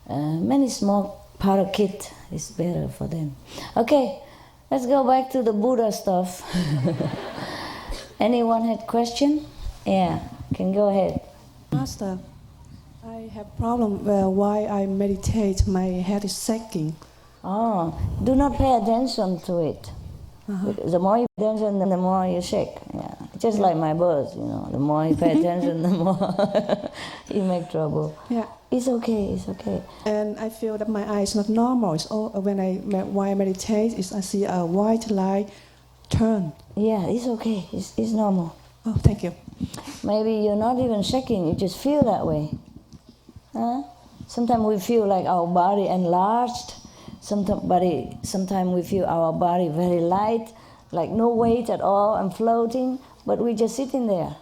many small parakeet is better for them. Okay, let's go back to the Buddha stuff. Anyone had question? Yeah, can go ahead. Master, I have problem where while I meditate, my head is shaking. Oh, do not pay attention to it. The more you pay attention, the more you shake. Yeah, just like my birds, the more you pay attention, the more you make trouble. Yeah, it's okay. And I feel that my eye is not normal. It's all, while I meditate, I see a white light turn. Yeah, it's okay. It's normal. Oh, thank you. Maybe you're not even shaking. You just feel that way. Sometimes we feel like our body enlarged. Sometimes we feel our body very light, like no weight at all and floating, but we're just sitting there.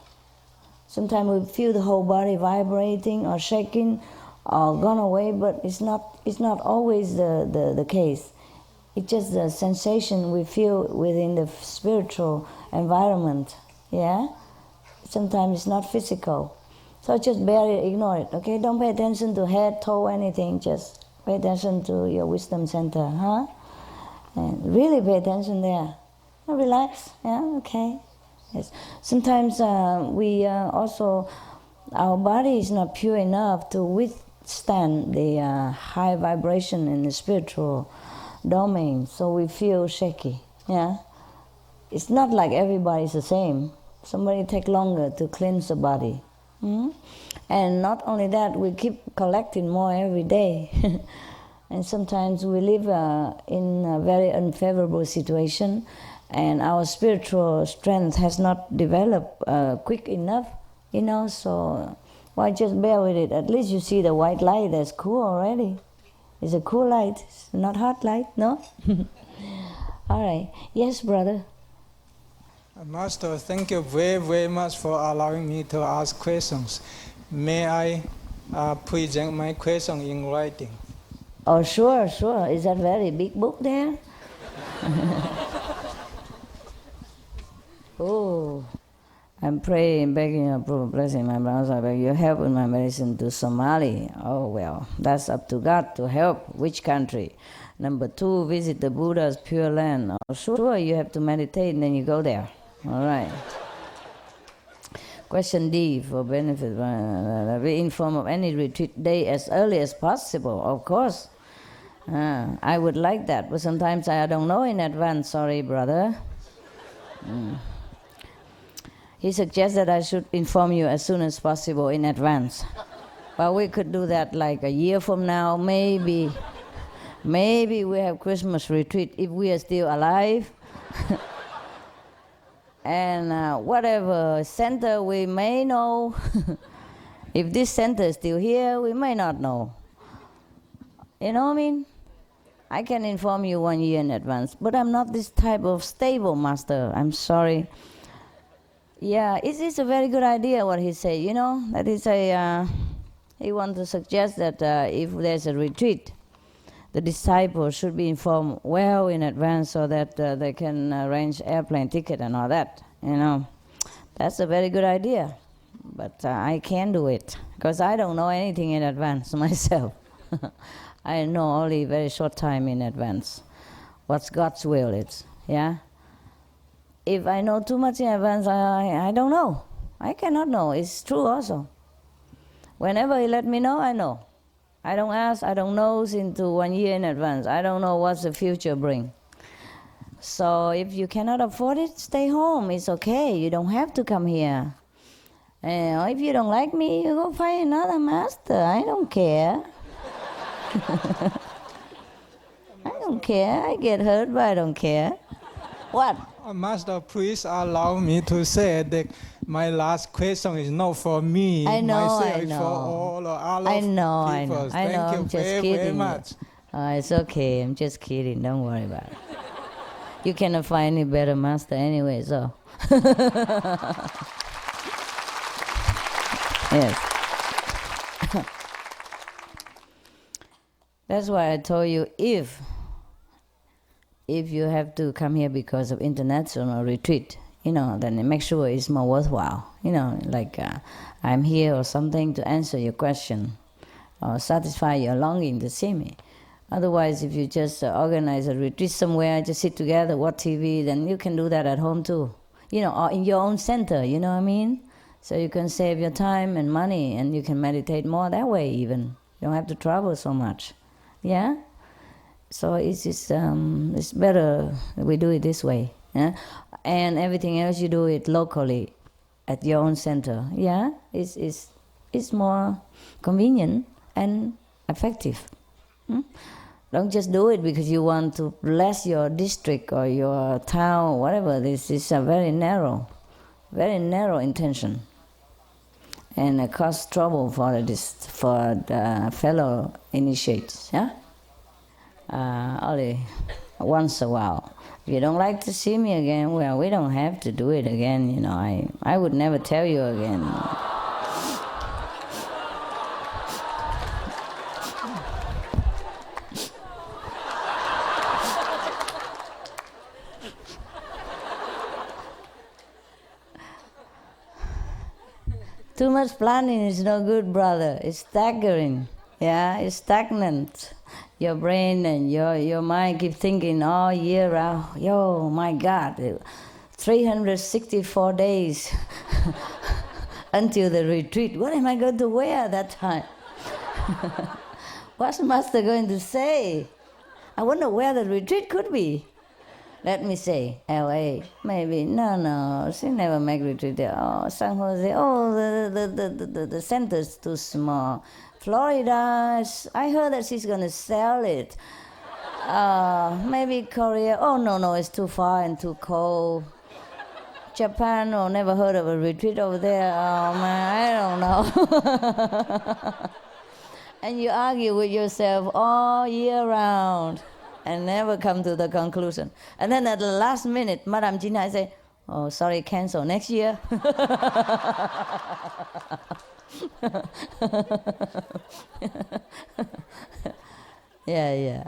Sometimes we feel the whole body vibrating or shaking or gone away, but it's not always the case. It's just the sensation we feel within the spiritual environment, yeah? Sometimes it's not physical. So just barely ignore it, okay? Don't pay attention to head, toe, anything, just pay attention to your wisdom center, huh? And really pay attention there. Relax, yeah, okay. Yes. Sometimes we also, our body is not pure enough to withstand the high vibration in the spiritual domain, so we feel shaky, yeah. It's not like everybody's the same. Somebody take longer to cleanse the body. And not only that, we keep collecting more every day. And sometimes we live in a very unfavorable situation, and our spiritual strength has not developed quick enough, you know, so why just bear with it? At least you see the white light, that's cool already. It's a cool light, it's not hot light, no? All right. Yes, brother? Master, thank you very, very much for allowing me to ask questions. May I present my question in writing? Oh, sure, sure. Is that very big book there? Oh, I'm praying, begging your blessing, my brothers. I beg your help with my medicine to Somali. Oh, well, that's up to God to help. Which country? Number 2, visit the Buddha's pure land. Oh, sure, you have to meditate and then you go there. All right. Question D, for benefit, be informed of any retreat day as early as possible, of course. I would like that, but sometimes I don't know in advance, sorry, brother. He suggests that I should inform you as soon as possible in advance. But we could do that like a year from now, maybe. Maybe we have Christmas retreat if we are still alive. And whatever center we may know, if this center is still here, we may not know. You know what I mean? I can inform you 1 year in advance, but I'm not this type of stable master. I'm sorry. Yeah, it's a very good idea what he said, you know? That is he wants to suggest that if there's a retreat, the disciples should be informed well in advance so that they can arrange airplane ticket and all that, you know. That's a very good idea, but I can't do it because I don't know anything in advance myself. I know only very short time in advance. What's God's will is, yeah? If I know too much in advance, I don't know. I cannot know. It's true also. Whenever He let me know, I know. I don't ask, I don't know into 1 year in advance. I don't know what the future brings. So if you cannot afford it, stay home. It's okay. You don't have to come here. And if you don't like me, you go find another master. I don't care. I don't care. I get hurt, but I don't care. What? Master, please allow me to say that my last question is not for me. I know, myself, I it's know. for all other I know, people. I know. Thank you I'm just very, kidding. very much. It's okay. I'm just kidding. Don't worry about it. You cannot find any better master anyway, so. Yes. That's why I told you, if you have to come here because of international retreat, you know, then make sure it's more worthwhile. You know, like I'm here or something to answer your question or satisfy your longing to see me. Otherwise, if you just organize a retreat somewhere, just sit together, watch TV, then you can do that at home too. You know, or in your own center, you know what I mean? So you can save your time and money, and you can meditate more that way even. You don't have to travel so much. Yeah? So it's better we do it this way. Yeah? And everything else you do it locally at your own center. Yeah? It's more convenient and effective. Don't just do it because you want to bless your district or your town, whatever. This is a very narrow intention, and it causes trouble for the fellow initiates. Yeah, only once a while. If you don't like to see me again, well, we don't have to do it again, you know. I would never tell you again. Too much planning is no good, brother. It's staggering. Yeah, it's stagnant. Your brain and your mind keep thinking all year round, yo, my God, 364 days until the retreat. What am I going to wear at that time? What's Master going to say? I wonder where the retreat could be. Let me say, LA, maybe. No, she never make retreat there. Oh, San Jose, oh, the center's too small. Florida, I heard that she's going to sell it. Maybe Korea. Oh, no, it's too far and too cold. Japan, oh, never heard of a retreat over there. Oh, man, I don't know. And you argue with yourself all year round and never come to the conclusion. And then at the last minute, Madame Jinhai say, oh, sorry, cancel next year. Yeah.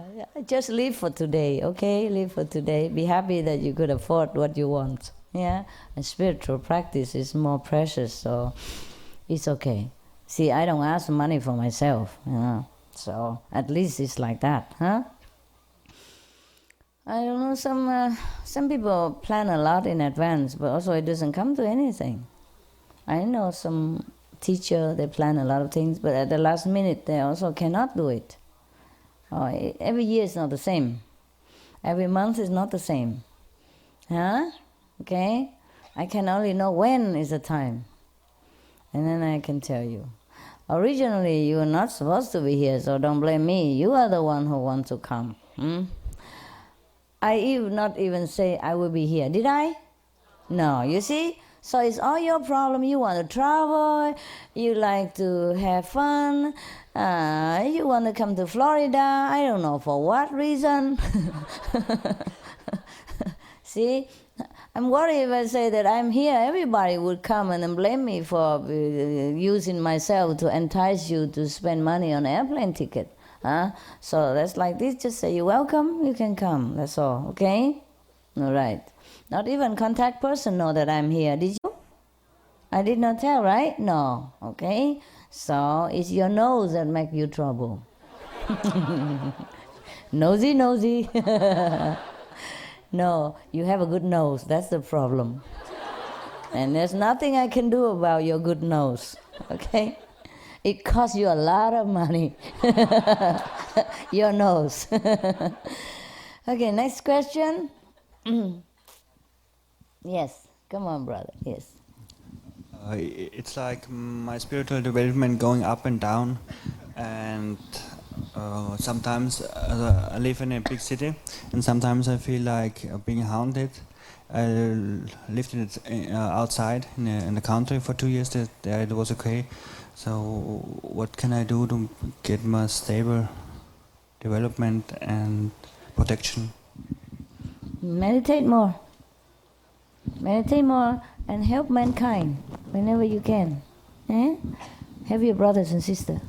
Just live for today, okay? Live for today. Be happy that you could afford what you want. Yeah? And spiritual practice is more precious, so it's okay. See, I don't ask money for myself, you know. So at least it's like that, huh? I don't know, some people plan a lot in advance, but also it doesn't come to anything. I know some teacher, they plan a lot of things, but at the last minute they also cannot do it. Every year is not the same. Every month is not the same. Huh? Okay? I can only know when is the time. And then I can tell you. Originally, you were not supposed to be here, so don't blame me. You are the one who wants to come. I not even say I will be here. Did I? No, you see? So it's all your problem. You want to travel, you like to have fun, you want to come to Florida, I don't know for what reason. See? I'm worried if I say that I'm here, everybody would come and then blame me for using myself to entice you to spend money on an airplane ticket. So that's like this, just say you're welcome, you can come, that's all, okay? All right. Not even contact person know that I'm here, did you? I did not tell, right? No, okay? So it's your nose that make you trouble. Nosy. No, you have a good nose, that's the problem. And there's nothing I can do about your good nose, okay? It costs you a lot of money. Your nose. Okay, next question. Yes, come on, brother. Yes. It's like my spiritual development going up and down, and sometimes I live in a big city, and sometimes I feel like being haunted. I lived outside in the country for 2 years. There it was okay. So what can I do to get more stable development and protection? Meditate more. Meditate more and help mankind whenever you can. Have your brothers and sisters.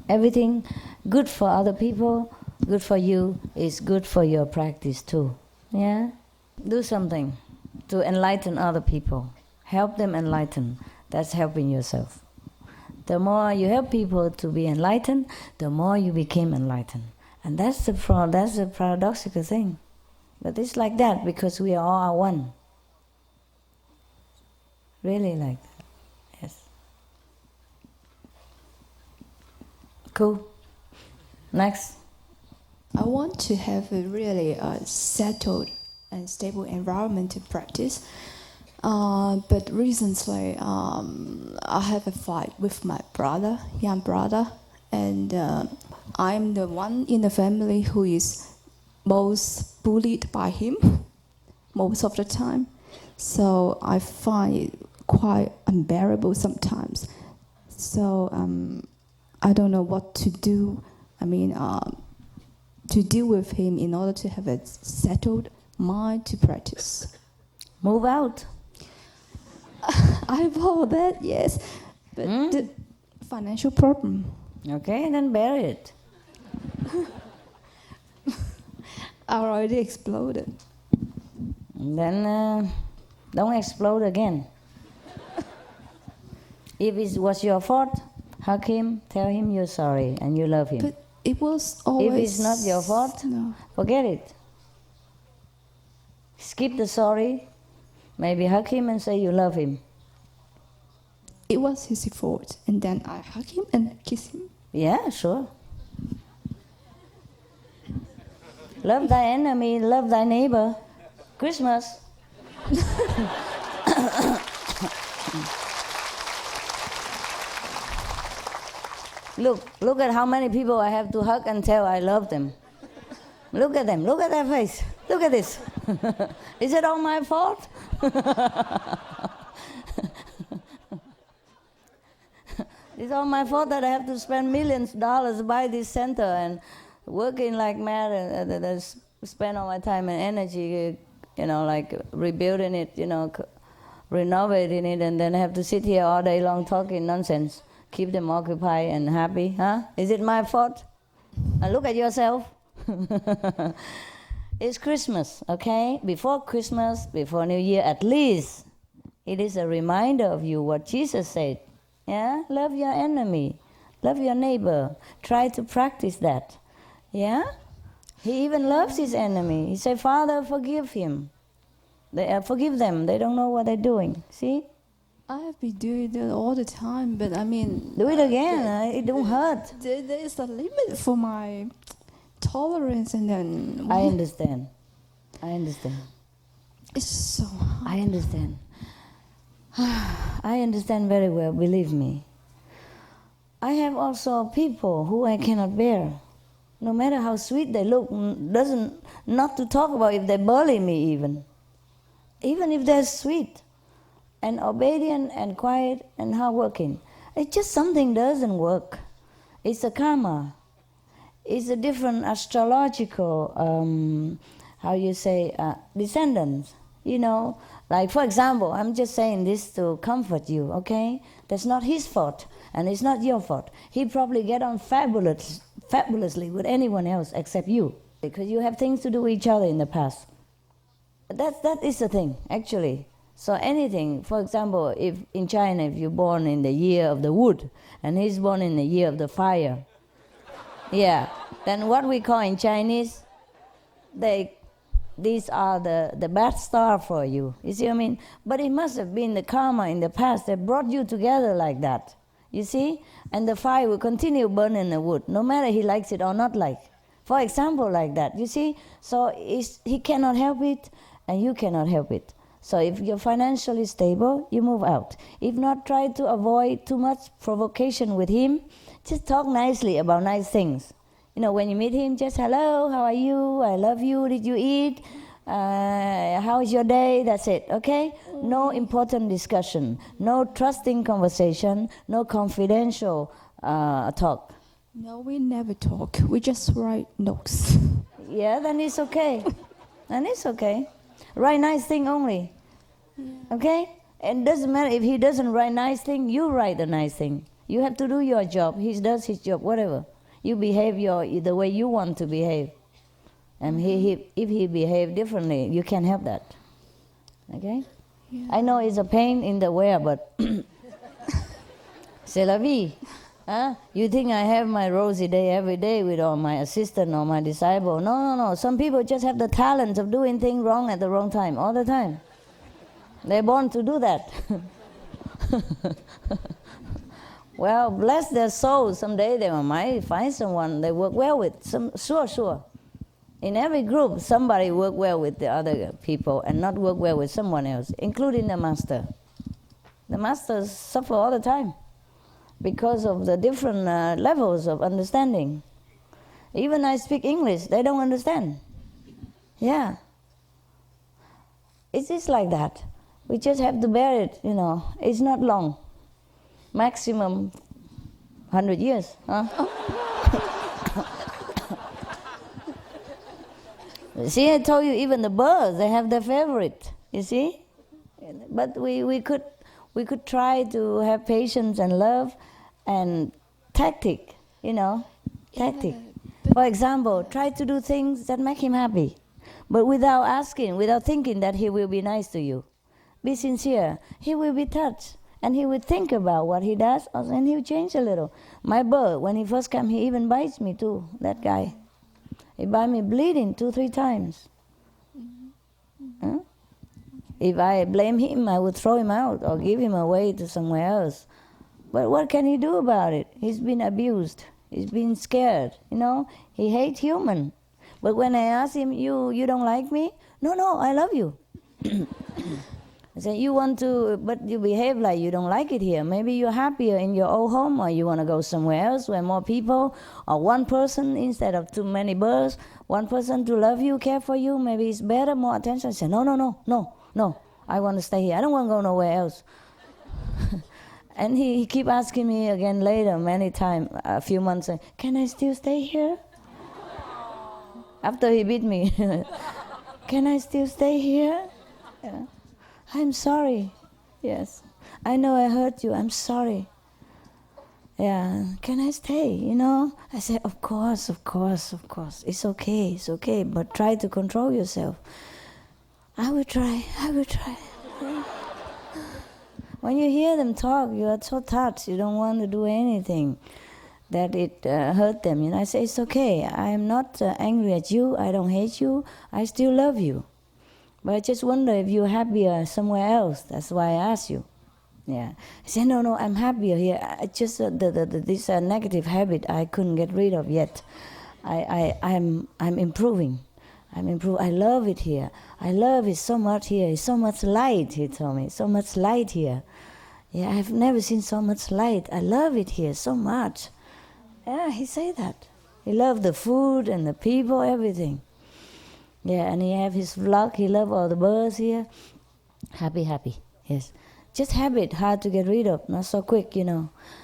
Everything good for other people, good for you, is good for your practice too. Yeah? Do something to enlighten other people. Help them enlighten. That's helping yourself. The more you help people to be enlightened, the more you become enlightened. And that's the paradoxical thing. But it's like that because we are all one. Really like that. Yes. Cool. Next. I want to have a really settled and stable environment to practice. But recently, I have a fight with my brother, young brother, and I'm the one in the family who is most bullied by him most of the time. So I find it quite unbearable sometimes. So I don't know what to do. I mean, to deal with him in order to have a settled mind to practice. Move out. I follow that, yes, but the financial problem. Okay, then bear it. I already exploded. Then don't explode again. If it was your fault, hug him, tell him you're sorry and you love him. But it was always... If it's not your fault, no. Forget it. Skip the sorry, maybe hug him and say you love him. It was his fault, and then I hug him and kiss him. Yeah, sure. Love thy enemy, love thy neighbor. Christmas. Look at how many people I have to hug and tell I love them. Look at them, look at their face. Look at this. Is it all my fault? It's all my fault that I have to spend millions of dollars to buy this center and working like mad and spend all my time and energy, like rebuilding it, renovating it, and then have to sit here all day long talking nonsense. Keep them occupied and happy, huh? Is it my fault? And look at yourself. It's Christmas, okay? Before Christmas, before New Year, at least it is a reminder of you what Jesus said. Yeah? Love your enemy. Love your neighbor. Try to practice that. Yeah? He even loves his enemy. He said, Father, forgive him. Forgive them. They don't know what they're doing. See? I have been doing that all the time, but I mean... Do it again. It don't hurt. There is a limit for my tolerance, and then... I understand. It's so hard. I understand. I understand very well, believe me. I have also people who I cannot bear. No matter how sweet they look, not to talk about if they bully me even if they're sweet and obedient and quiet and hardworking. It's just something doesn't work. It's a karma. It's a different astrological, descendants. Like for example, I'm just saying this to comfort you, okay? That's not his fault, and it's not your fault. He probably get on fabulously with anyone else except you, because you have things to do with each other in the past. That is the thing, actually. So anything, for example, if in China, if you're born in the year of the wood, and he's born in the year of the fire, yeah, then what we call in Chinese, these are the bad star for you. You see what I mean? But it must have been the karma in the past that brought you together like that. You see? And the fire will continue burning the wood, no matter he likes it or not like. For example, like that. You see? So he cannot help it, and you cannot help it. So if you're financially stable, you move out. If not, try to avoid too much provocation with him. Just talk nicely about nice things. When you meet him, just hello, how are you? I love you. Did you eat? How is your day? That's it, okay? No important discussion. No trusting conversation. No confidential talk. No, we never talk. We just write notes. Yeah, then it's okay. Write nice thing only. Yeah. Okay? And doesn't matter if he doesn't write nice thing, you write the nice thing. You have to do your job. He does his job, whatever. You behave the way you want to behave. And if he behave differently, you can't help that. Okay? Yeah. I know it's a pain in the way, but c'est la vie. Huh? You think I have my rosy day every day with all my assistant or my disciple? No. Some people just have the talent of doing things wrong at the wrong time, all the time. They're born to do that. Well, bless their souls. Someday they might find someone they work well with. Sure. In every group, somebody work well with the other people and not work well with someone else, including the master. The masters suffer all the time because of the different levels of understanding. Even I speak English, they don't understand. Yeah. It's just like that. We just have to bear it, It's not long. Maximum 100 years, huh? See, I told you, even the birds, they have their favorite, you see? But we could try to have patience and love and tactic, tactic. For example, try to do things that make him happy, but without asking, without thinking that he will be nice to you. Be sincere. He will be touched, and he will think about what he does, and he will change a little. My bird, when he first came, he even bites me too, that guy. He bite me bleeding 2-3 times. Huh? If I blame him, I would throw him out or give him away to somewhere else. But what can he do about it? He's been abused. He's been scared, He hates human. But when I ask him, you don't like me? No, I love you. I say, you want to, but you behave like you don't like it here. Maybe you're happier in your old home, or you want to go somewhere else where more people, or one person instead of too many birds, one person to love you, care for you, maybe it's better, more attention. I say, no, I want to stay here. I don't want to go nowhere else. And he keep asking me again later, many times, a few months, can I still stay here? After he beat me, can I still stay here? Yeah. I'm sorry. Yes. I know I hurt you. I'm sorry. Yeah. Can I stay? I say, of course. It's okay. But try to control yourself. I will try. When you hear them talk, you are so touched. You don't want to do anything that it hurt them. I say, it's okay. I am not angry at you. I don't hate you. I still love you. But I just wonder if you're happier somewhere else. That's why I asked you. Yeah. I say, no, I'm happier here. I just this negative habit I couldn't get rid of yet. I'm improving. I love it here. I love it so much here. It's so much light, he told me. So much light here. Yeah, I've never seen so much light. I love it here so much. Yeah, he said that. He loved the food and the people, everything. Yeah, and he have his flock. He love all the birds here. Happy. Yes. Just habit, hard to get rid of, not so quick,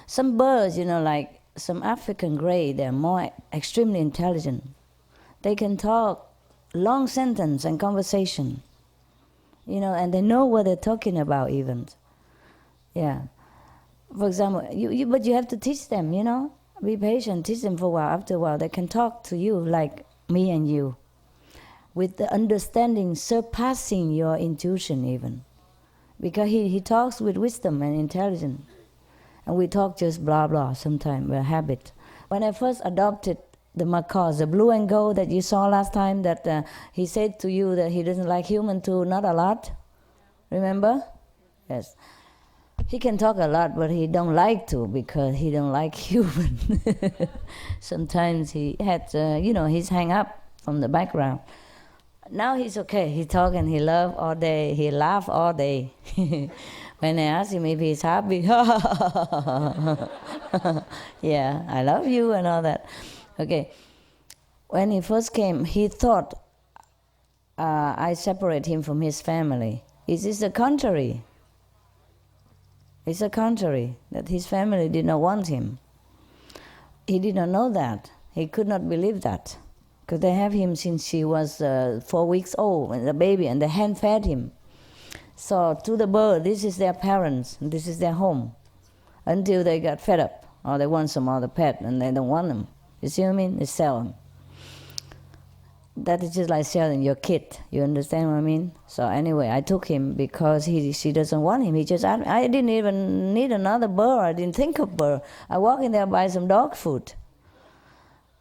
Some birds, like some African grey, they're more extremely intelligent. They can talk long sentence and conversation, and they know what they're talking about even. Yeah. For example, but you have to teach them, Be patient, teach them for a while. After a while, they can talk to you like me and you, with the understanding surpassing your intuition even. Because he talks with wisdom and intelligence. And we talk just blah blah sometimes, we're habit. When I first adopted the macaws, the blue and gold that you saw last time, that he said to you that he doesn't like human too, not a lot. Remember? Yes. He can talk a lot, but he don't like to because he don't like human. Sometimes he had, he's hang up from the background. Now he's okay. He talk and he laugh all day. He laugh all day. When I ask him if he's happy, yeah, I love you and all that. Okay. When he first came, he thought I separate him from his family. It is the contrary. It's the contrary, that his family did not want him. He did not know that. He could not believe that. Because they have him since he was 4 weeks old, and a baby, and they hand-fed him. So to the bird, this is their parents, and this is their home, until they got fed up, or they want some other pet, and they don't want them. You see what I mean? They sell them. That is just like selling your kid. You understand what I mean? So anyway, I took him because she doesn't want him. He just asked me. I didn't even need another bird. I didn't think of bird. I walk in there, buy some dog food.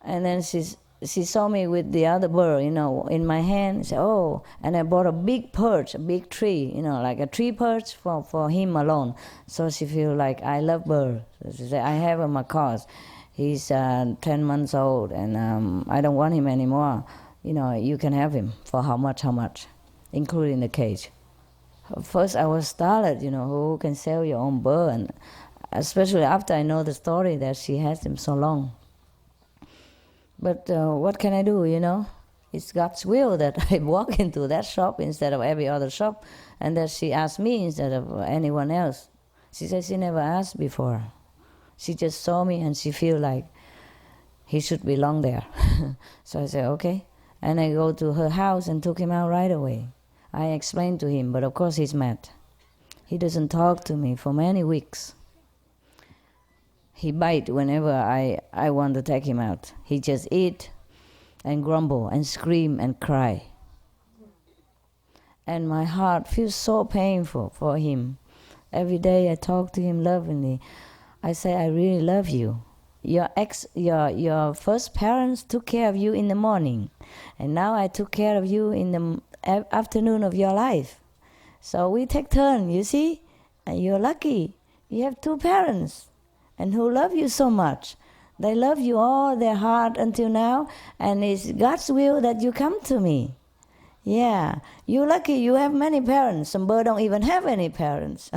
And then she saw me with the other bird, in my hand. She said, oh, and I bought a big perch, a big tree, like a tree perch for him alone. So she feel like I love birds. So she said, I have a macaw. He's 10 months old, and I don't want him anymore. You can have him for how much, including the cage. First I was startled, who can sell your own bird? And especially after I know the story that she has him so long. But what can I do, It's God's will that I walk into that shop instead of every other shop, and that she asked me instead of anyone else. She said she never asked before. She just saw me and she feel like he should belong there. So I said, okay. And I go to her house and took him out right away. I explained to him, but of course he's mad. He doesn't talk to me for many weeks. He bites whenever I want to take him out. He just eat and grumble and scream and cry. And my heart feels so painful for him. Every day I talk to him lovingly. I say, I really love you. Your first parents took care of you in the morning, and now I took care of you in the afternoon of your life. So we take turns, you see? And you're lucky. You have two parents, and who love you so much. They love you all their heart until now, and it's God's will that you come to me. Yeah, you're lucky you have many parents. Some birds don't even have any parents.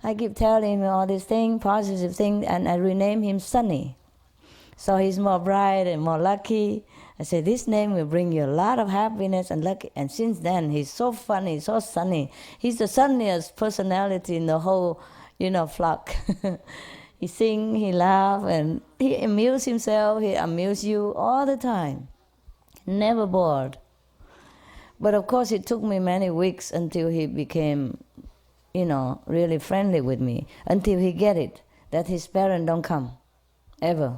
I keep telling him all these things, positive things, and I rename him Sunny. So he's more bright and more lucky. I say, this name will bring you a lot of happiness and luck. And since then, he's so funny, so sunny. He's the sunniest personality in the whole, flock. He sings, he laughs, and he amuses himself. He amuses you all the time. Never bored. But of course, it took me many weeks until he became, really friendly with me. Until he get it, that his parents don't come, ever.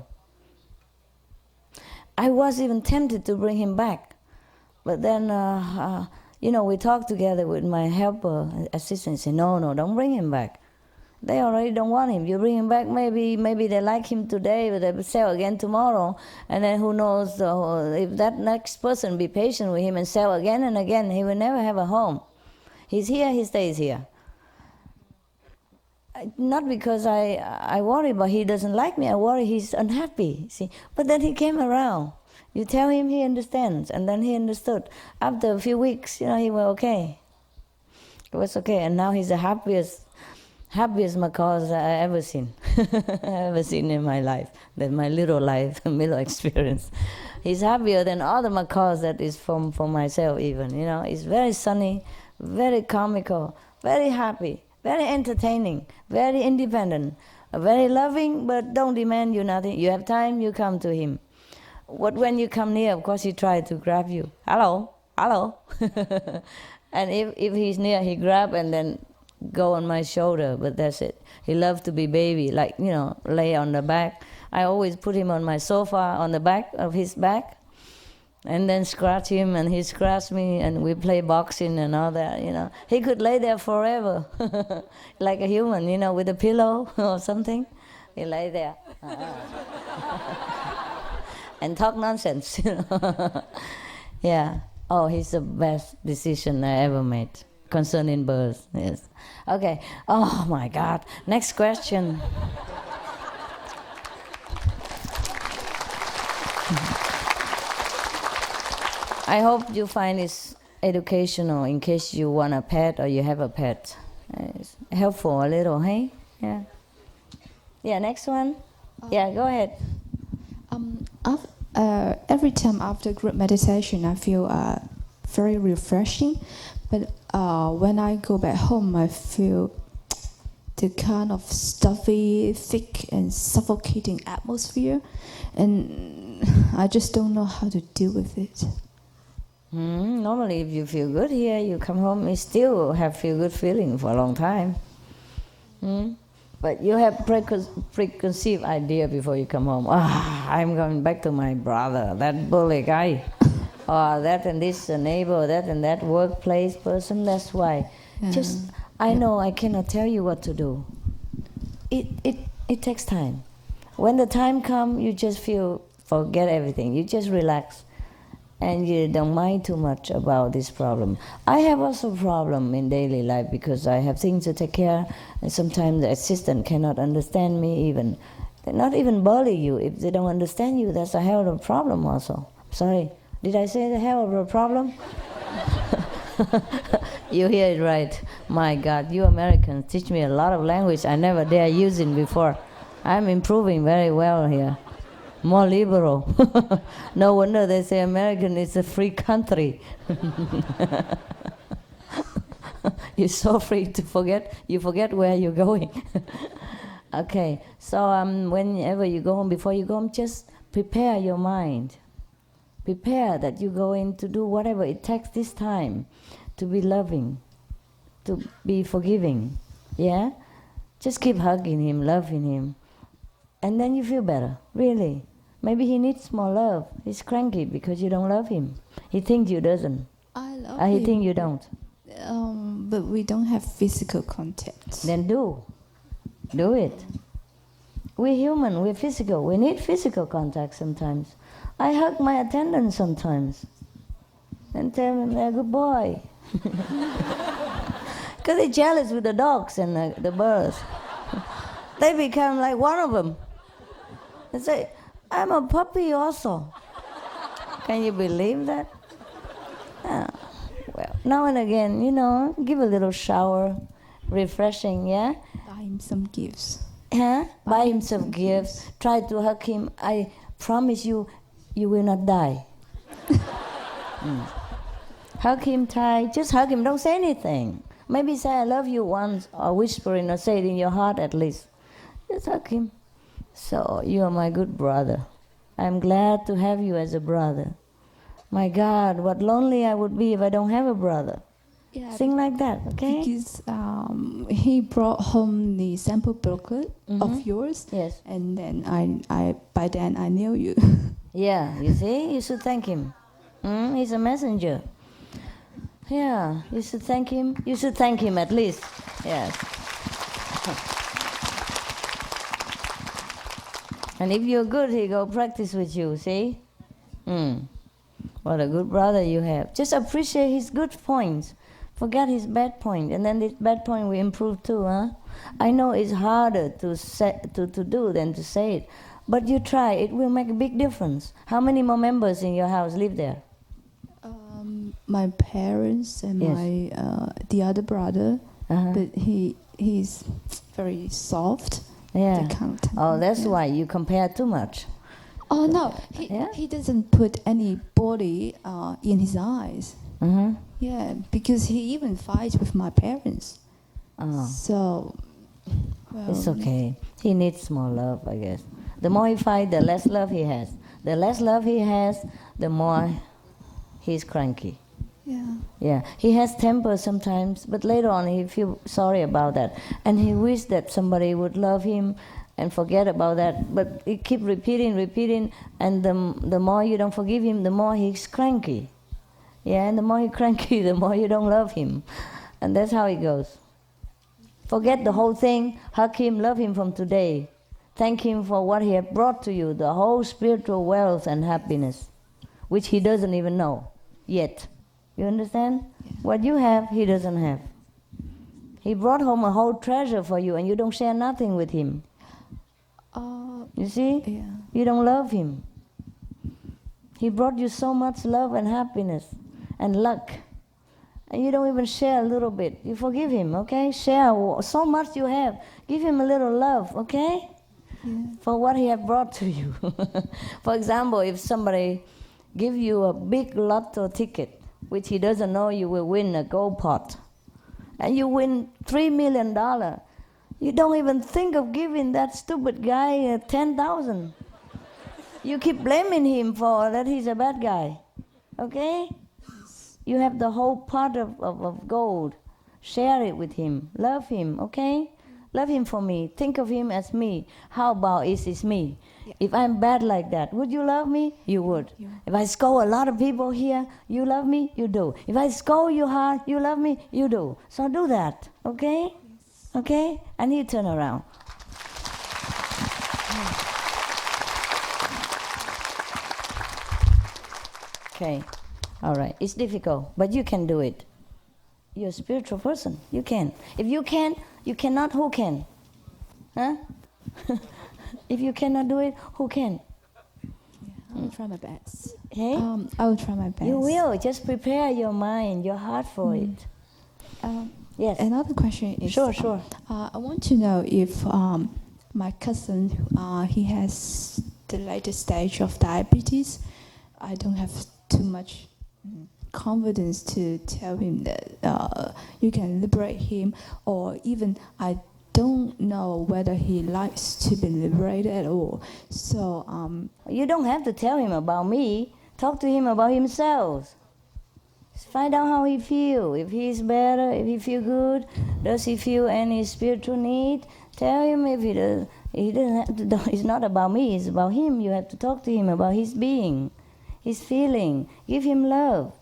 I was even tempted to bring him back. But then, we talked together with my helper, assistant, say, no, don't bring him back. They already don't want him. You bring him back, maybe they like him today, but they will sell again tomorrow. And then who knows, if that next person be patient with him and sell again and again, he will never have a home. He's here, he stays here. Not because I worry, but he doesn't like me. I worry he's unhappy, see. But then he came around. You tell him, he understands, and then he understood. After a few weeks, he was okay. It was okay, and now he's the happiest macaws I ever seen. In my life. That's my little life, middle experience. He's happier than all the macaws that is for myself even. He's very sunny, very comical, very happy. Very entertaining, very independent, very loving, but don't demand you nothing. You have time, you come to him. When you come near, of course, he tries to grab you. Hello. And if he's near, he grab and then go on my shoulder, but that's it. He loves to be baby, lay on the back. I always put him on my sofa, on the back of his back, and then scratch him, and he scratch me, and we play boxing and all that, He could lay there forever, like a human, with a pillow or something. He lay there. And talk nonsense, Yeah. Oh, he's the best decision I ever made concerning birds, yes. Okay. Oh, my God. Next question. I hope you find this educational in case you want a pet or you have a pet. It's helpful a little, hey? Yeah. Yeah, next one. Yeah, go ahead. Every time after group meditation, I feel very refreshing. But when I go back home, I feel the kind of stuffy, thick, and suffocating atmosphere. And I just don't know how to deal with it. Normally, if you feel good here, you come home, you still have feel good feeling for a long time. But you have preconceived idea before you come home. I'm going back to my brother, that bully guy, or that and this neighbor, that and that workplace person. That's why. I know I cannot tell you what to do. It takes time. When the time comes, you just forget everything. You just relax. And you don't mind too much about this problem. I have also a problem in daily life because I have things to take care, and sometimes the assistant cannot understand me even. They not even bully you. If they don't understand you, that's a hell of a problem also. Sorry, did I say the hell of a problem? You hear it right. My God, you Americans teach me a lot of language I never dare using before. I'm improving very well here. More liberal. No wonder they say American is a free country. You're so free to forget. You forget where you're going. Okay, so whenever you go home, before you go home, just prepare your mind. Prepare that you go in to do whatever it takes this time to be loving, to be forgiving. Yeah? Just keep hugging him, loving him. And then you feel better, really. Maybe he needs more love. He's cranky because you don't love him. He thinks you doesn't. I love He him. thinks you don't. But we don't have physical contact. Then do. Do it. We're human, we're physical. We need physical contact sometimes. I hug my attendant sometimes and tell them they're a good boy. Because they're jealous with the dogs and the birds. They become like one of them. They say, I'm a puppy also. Can you believe that? Ah, well, now and again, give a little shower, refreshing, yeah? Buy him some gifts. Huh? Buy him some gifts. Try to hug him. I promise you, you will not die. Hug him tight. Just hug him. Don't say anything. Maybe say I love you once, or whispering, or say it in your heart at least. Just hug him. So, you are my good brother. I'm glad to have you as a brother. My God, what lonely I would be if I don't have a brother. Yeah, Sing like that, okay? Because he brought home the sample booklet of yours. Yes. And then I by then I knew you. Yeah, you see? You should thank him. He's a messenger. Yeah, you should thank him. You should thank him at least. Yes. And if you're good, he go practice with you, see? What a good brother you have. Just appreciate his good points. Forget his bad point. And then this bad point we improve too, huh? I know it's harder to do than to say it. But you try, it will make a big difference. How many more members in your house live there? My parents and my the other brother, but he's very soft. Yeah. Oh, that's why you compare too much. Oh no, he doesn't put any body in his eyes. Yeah, because he even fights with my parents. So, well, it's okay. He needs more love, I guess. The more he fights, the less love he has. The less love he has, the more he's cranky. Yeah, he has temper sometimes, but later on he feels sorry about that. And he wishes that somebody would love him and forget about that. But he keep repeating, and the more you don't forgive him, the more he's cranky. Yeah, and the more he's cranky, the more you don't love him. And that's how it goes. Forget the whole thing, hug him, love him from today. Thank him for what he has brought to you, the whole spiritual wealth and happiness, which he doesn't even know yet. You understand? What you have, he doesn't have. He brought home a whole treasure for you, and you don't share nothing with him. You see? Yeah. You don't love him. He brought you so much love and happiness and luck, and you don't even share a little bit. You forgive him, okay? Share so much you have. Give him a little love, okay? For what he has brought to you. For example, if somebody give you a big lotto ticket, which he doesn't know you will win a gold pot, and you win $3 million, you don't even think of giving that stupid guy 10,000. You keep blaming him for that he's a bad guy, okay? You have the whole pot of gold. Share it with him. Love him, okay? Love him for me. Think of him as me. How about it's me? Yeah. If I'm bad like that, would you love me? You would. Yeah. If I scold a lot of people here, you love me? You do. If I scold you hard, you love me? You do. So do that, okay? Yes. Okay? And you turn around. Okay. All right. It's difficult, but you can do it. You're a spiritual person. You can. If you can, you cannot, who can? Huh? If you cannot do it, who can? I will try my best. Hey? I will try my best. You will. Just prepare your mind, your heart for it. Yes. Another question is... Sure. I want to know if my cousin, he has the latest stage of diabetes. I don't have too much confidence to tell him that you can liberate him, or even I don't know whether he likes to be liberated at all. So you don't have to tell him about me. Talk to him about himself. Find out how he feels. If he's better, if he feels good, does he feel any spiritual need? Tell him if he does. He doesn't have to. It's not about me. It's about him. You have to talk to him about his being, his feeling. Give him love.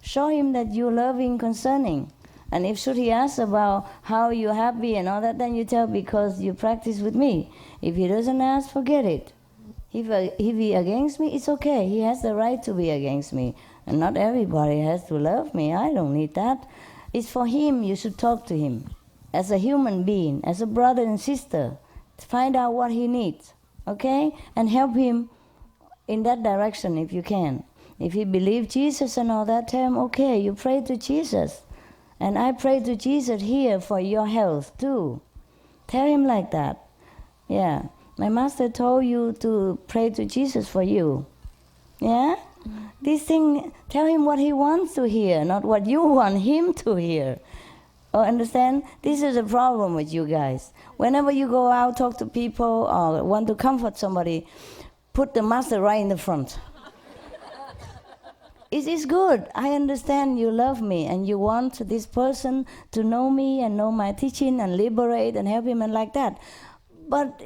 Show him that you're loving, concerning. And if should he ask about how you're happy and all that, then you tell because you practice with me. If he doesn't ask, forget it. If he against me, it's okay. He has the right to be against me. And not everybody has to love me. I don't need that. It's for him. You should talk to him. As a human being, as a brother and sister, find out what he needs, okay? And help him in that direction if you can. If he believes Jesus and all that, tell him, okay, you pray to Jesus. And I pray to Jesus here for your health too. Tell him like that. Yeah. My master told you to pray to Jesus for you. Yeah? This thing, tell him what he wants to hear, not what you want him to hear. Oh, understand? This is a problem with you guys. Whenever you go out, talk to people, or want to comfort somebody, put the master right in the front. It is good. I understand you love me and you want this person to know me and know my teaching and liberate and help him and like that. But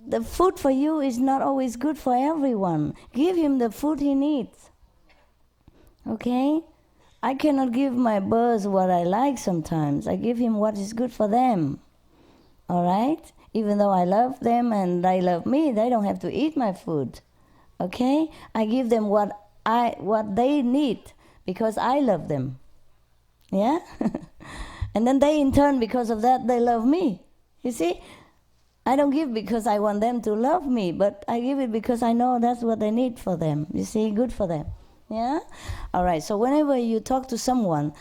the food for you is not always good for everyone. Give him the food he needs. Okay? I cannot give my birds what I like sometimes. I give him what is good for them. All right? Even though I love them and they love me, they don't have to eat my food. Okay? I give them what they need because I love them. Yeah? And then they in turn, because of that, they love me. You see? I don't give because I want them to love me, but I give it because I know that's what they need for them. You see? Good for them. Yeah? All right, so whenever you talk to someone,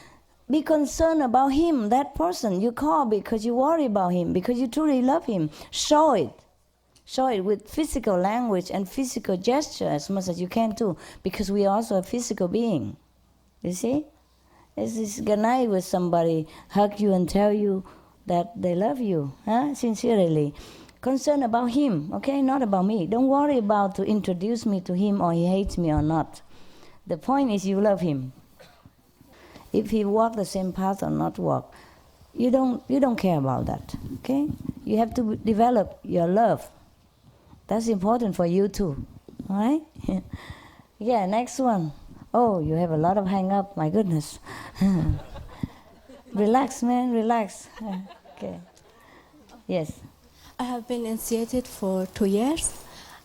be concerned about him, that person. You call because you worry about him, because you truly love him. Show it. Show it with physical language and physical gesture as much as you can too, because we are also a physical being. You see? It's this good night with somebody, hug you and tell you that they love you, sincerely. Concern about him, okay? Not about me. Don't worry about to introduce me to him or he hates me or not. The point is you love him. If he walk the same path or not walk, you don't care about that, okay? You have to develop your love. That's important for you too, all right? Yeah, next one. Oh, you have a lot of hang up, my goodness. Relax, man, relax. Okay. Yes. I have been initiated for 2 years,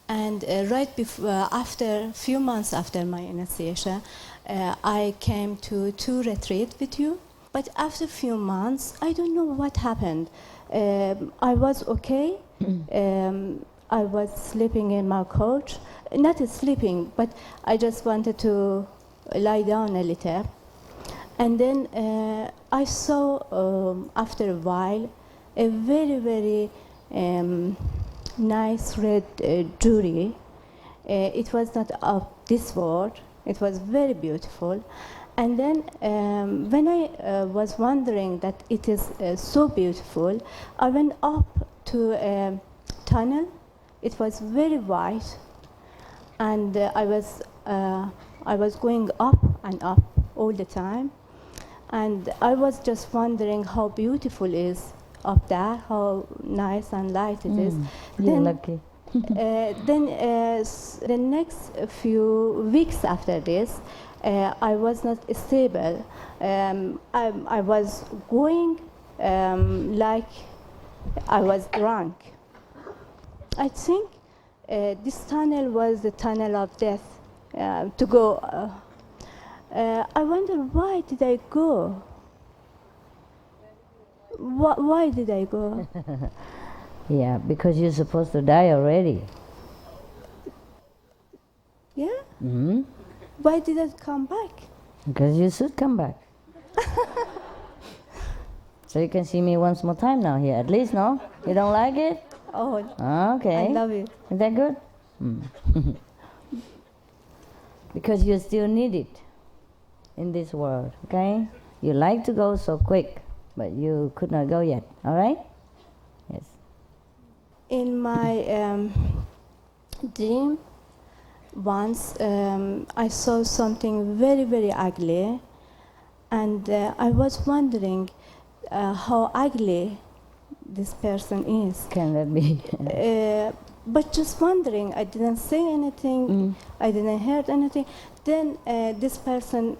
and right before, after few months after my initiation, I came to 2 retreats with you. But after few months, I don't know what happened. I was okay. I was sleeping in my couch, not sleeping, but I just wanted to lie down a little. And then I saw, after a while, a very, very nice red jewelry. It was not of this world. It was very beautiful. And then when I was wondering that it is so beautiful, I went up to a tunnel. It was very wide, and I was going up and up all the time. And I was just wondering how beautiful it is up there, how nice and light it is. You're lucky. Then the next few weeks after this, I was not stable. I was going like I was drunk. I think this tunnel was the tunnel of death to go. I wonder, why did I go? Why did I go? Yeah, because you're supposed to die already. Yeah? Mm-hmm. Why did I come back? Because you should come back. So you can see me once more time now here, at least, no? You don't like it? Oh, okay. I love it. Is that good? Because you still need it in this world, okay? You like to go so quick, but you could not go yet, all right? Yes. In my dream, once I saw something very, very ugly, and I was wondering how ugly this person is. Can that be? But just wondering, I didn't say anything, I didn't hear anything. Then this person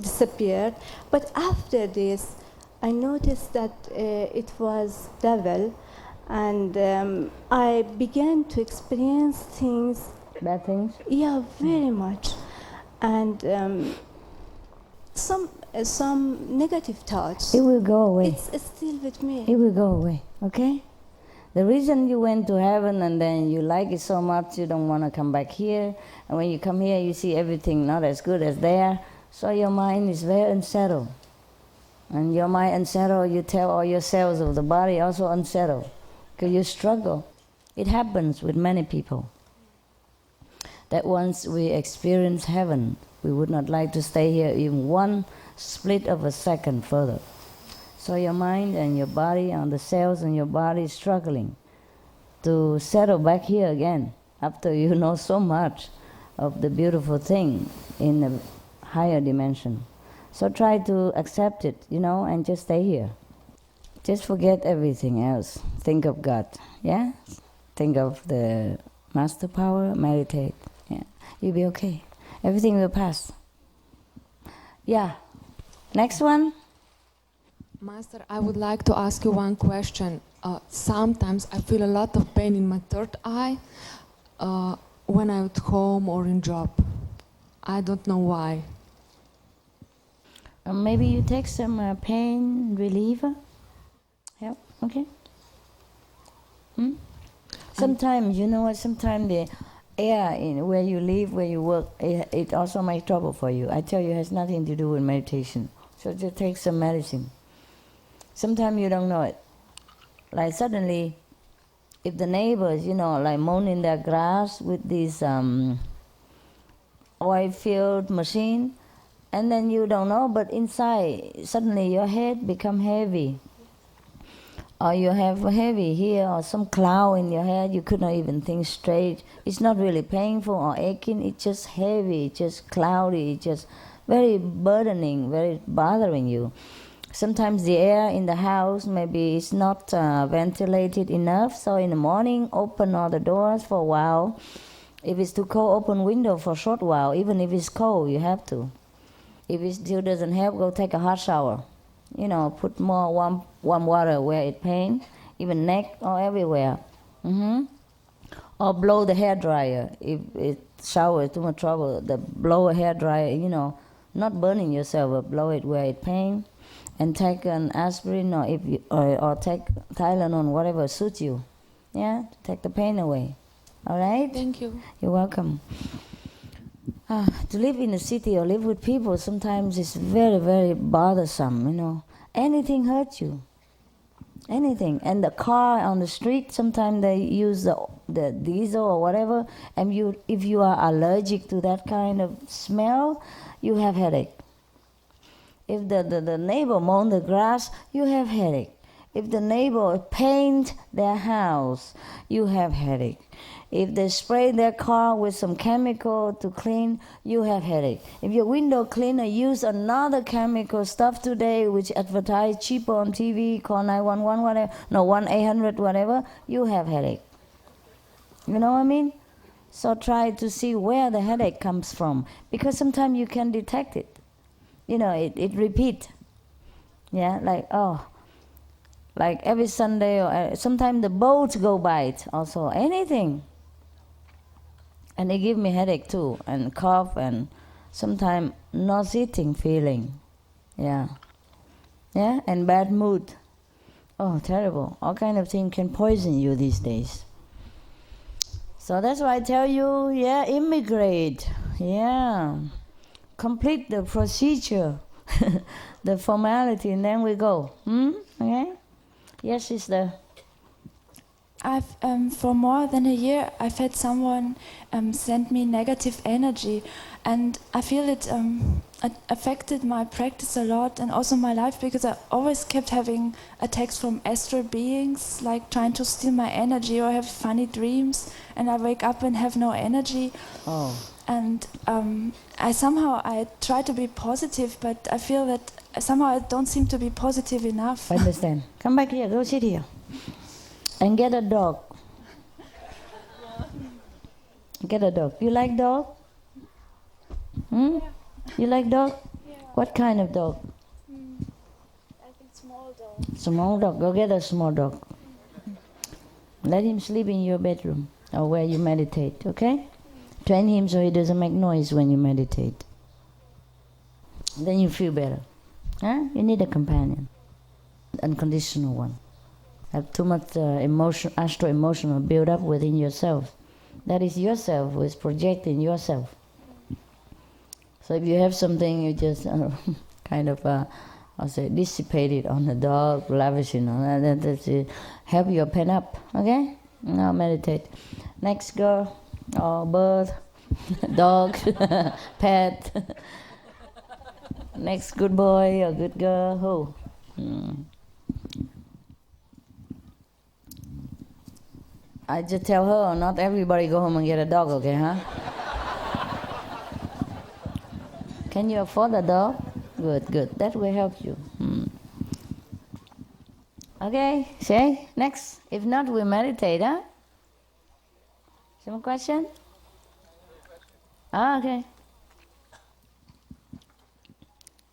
disappeared. But after this, I noticed that it was devil, and I began to experience things. Bad things? Yeah, very much. And some negative thoughts. It will go away. It's still with me. It will go away, okay? The reason you went to heaven and then you like it so much you don't want to come back here, and when you come here you see everything not as good as there, so your mind is very unsettled. And your mind unsettled, you tell all your cells of the body also unsettled, because you struggle. It happens with many people, that once we experience heaven, we would not like to stay here even one split of a second further. So your mind and your body and the cells in your body is struggling to settle back here again after you know so much of the beautiful thing in the higher dimension. So try to accept it, and just stay here. Just forget everything else. Think of God, yeah? Think of the master power, meditate, yeah? You'll be okay. Everything will pass. Yeah. Next one. Master, I would like to ask you one question. Sometimes I feel a lot of pain in my third eye when I'm at home or in job. I don't know why. Maybe you take some pain reliever. Help, okay? Sometimes, sometimes the air in where you live, where you work, it also makes trouble for you. I tell you, it has nothing to do with meditation. So just take some medicine. Sometimes you don't know it. Like suddenly, if the neighbors, like mowing their grass with this oil-filled machine, and then you don't know, but inside, suddenly your head become heavy. Or you have heavy here, or some cloud in your head, you could not even think straight. It's not really painful or aching, it's just heavy, it's just cloudy, it's just very burdening, very bothering you. Sometimes the air in the house maybe is not ventilated enough, so in the morning open all the doors for a while. If it's too cold, open window for a short while. Even if it's cold, you have to. If it still doesn't help, go take a hot shower. Put more warm water where it pains, even neck or everywhere. Or blow the hair dryer. If it shower is too much trouble, blow a hair dryer, not burning yourself, but blow it where it pains. And take an aspirin or take Tylenol, whatever suits you. Yeah, to take the pain away. All right? Thank you. You're welcome. To live in a city or live with people sometimes is very, very bothersome, Anything hurts you. Anything. And the car on the street, sometimes they use the diesel or whatever, and if you are allergic to that kind of smell, you have headache. If the neighbor mow the grass, you have headache. If the neighbor paint their house, you have headache. If they spray their car with some chemical to clean, you have headache. If your window cleaner use another chemical stuff today, which advertise cheaper on TV, call 911, whatever, 1-800, whatever, you have headache. You know what I mean? So try to see where the headache comes from, because sometimes you can detect it. It repeat. Yeah, like every Sunday, or sometimes the boats go by it also, anything. And they give me headache too, and cough, and sometimes nauseating feeling. Yeah, and bad mood. Oh, terrible. All kind of things can poison you these days. So that's why I tell you, immigrate. Yeah. Complete the procedure, the formality, and then we go. Okay? Yes, sister. for more than a year, I've had someone send me negative energy, and I feel it affected my practice a lot and also my life, because I always kept having attacks from astral beings, like trying to steal my energy, or have funny dreams, and I wake up and have no energy. Oh. And I try to be positive, but I feel that somehow I don't seem to be positive enough. I understand. Come back here, go sit here. And get a dog. Get a dog. You like dog? Hmm? You like dog? Yeah. What kind of dog? I think small dog. Small dog. Go get a small dog. Let him sleep in your bedroom or where you meditate, okay? Train him so he doesn't make noise when you meditate. Then you feel better. Huh? You need a companion. Unconditional one. Have too much astral emotional build up within yourself. That is yourself who is projecting yourself. So if you have something, you just kind of, I'll say, dissipate it on the dog, lavishing on that. That's help your pen up, okay? Now meditate. Next girl, or bird, dog, pet. Next good boy or good girl, who? I just tell her, not everybody go home and get a dog, okay, huh? Can you afford a dog? Good, good. That will help you. Okay, say, next. If not, we meditate, huh? Some question? Ah, okay.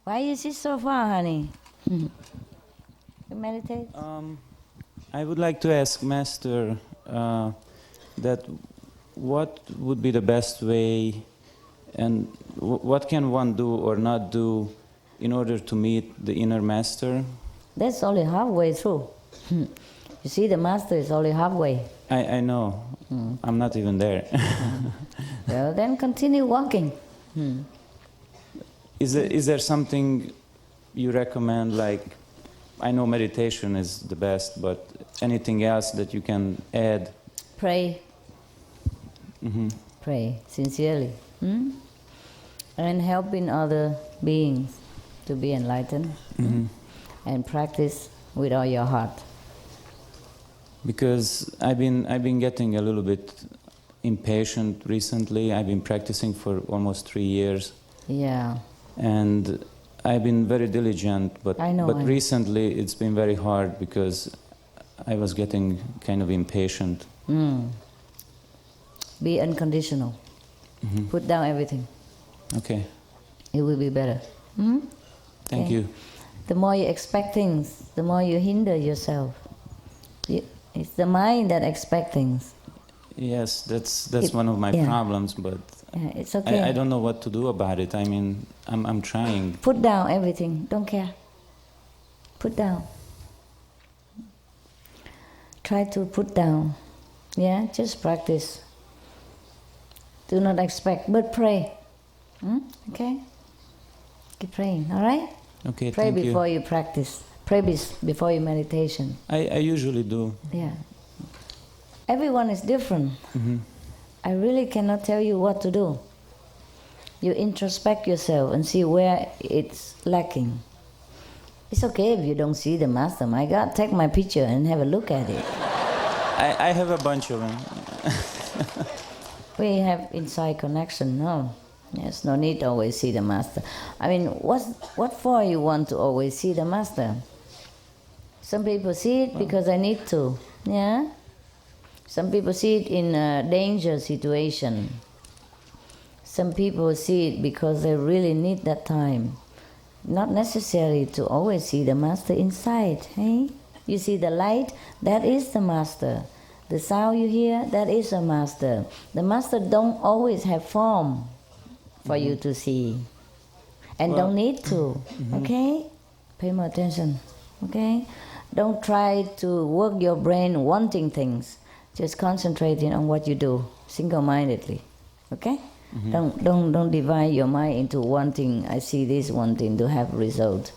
Why you sit so far, honey? You meditate? I would like to ask Master that what would be the best way, and what can one do or not do in order to meet the inner Master? That's only halfway through. You see, the Master is only halfway. I know. I'm not even there. Well, then continue walking. Is there something you recommend, like, I know meditation is the best, but anything else that you can add? Pray. Pray sincerely. And helping other beings to be enlightened. And practice with all your heart. Because I've been getting a little bit impatient recently. I've been practicing for almost 3 years. Yeah. And I've been very diligent, but I recently it's been very hard because I was getting kind of impatient. Be unconditional. Put down everything. Okay. It will be better. Thank you. The more you expect things, the more you hinder yourself. It's the mind that expects things. Yes, that's one of my problems, but it's okay. I don't know what to do about it. I mean, I'm trying. Put down everything. Don't care. Put down. Try to put down. Yeah, just practice. Do not expect, but pray. Okay? Keep praying, all right? Okay, pray thank you. before you practice. Pray before your meditation. I usually do. Yeah. Everyone is different. I really cannot tell you what to do. You introspect yourself and see where it's lacking. It's okay if you don't see the Master. My God, take my picture and have a look at it. I have a bunch of them. We have inside connection, no. Yes, no need to always see the Master. I mean, what for you want to always see the Master? Some people see it because I need to, yeah? Some people see it in a danger situation. Some people see it because they really need that time. Not necessary to always see the Master inside, hey? You see the light, that is the Master. The sound you hear, that is a Master. The Master don't always have form for you to see. And don't need to, okay? Pay more attention, okay? Don't try to work your brain wanting things. Just concentrating on what you do, single-mindedly, okay? Don't divide your mind into wanting, I see this, wanting to have result.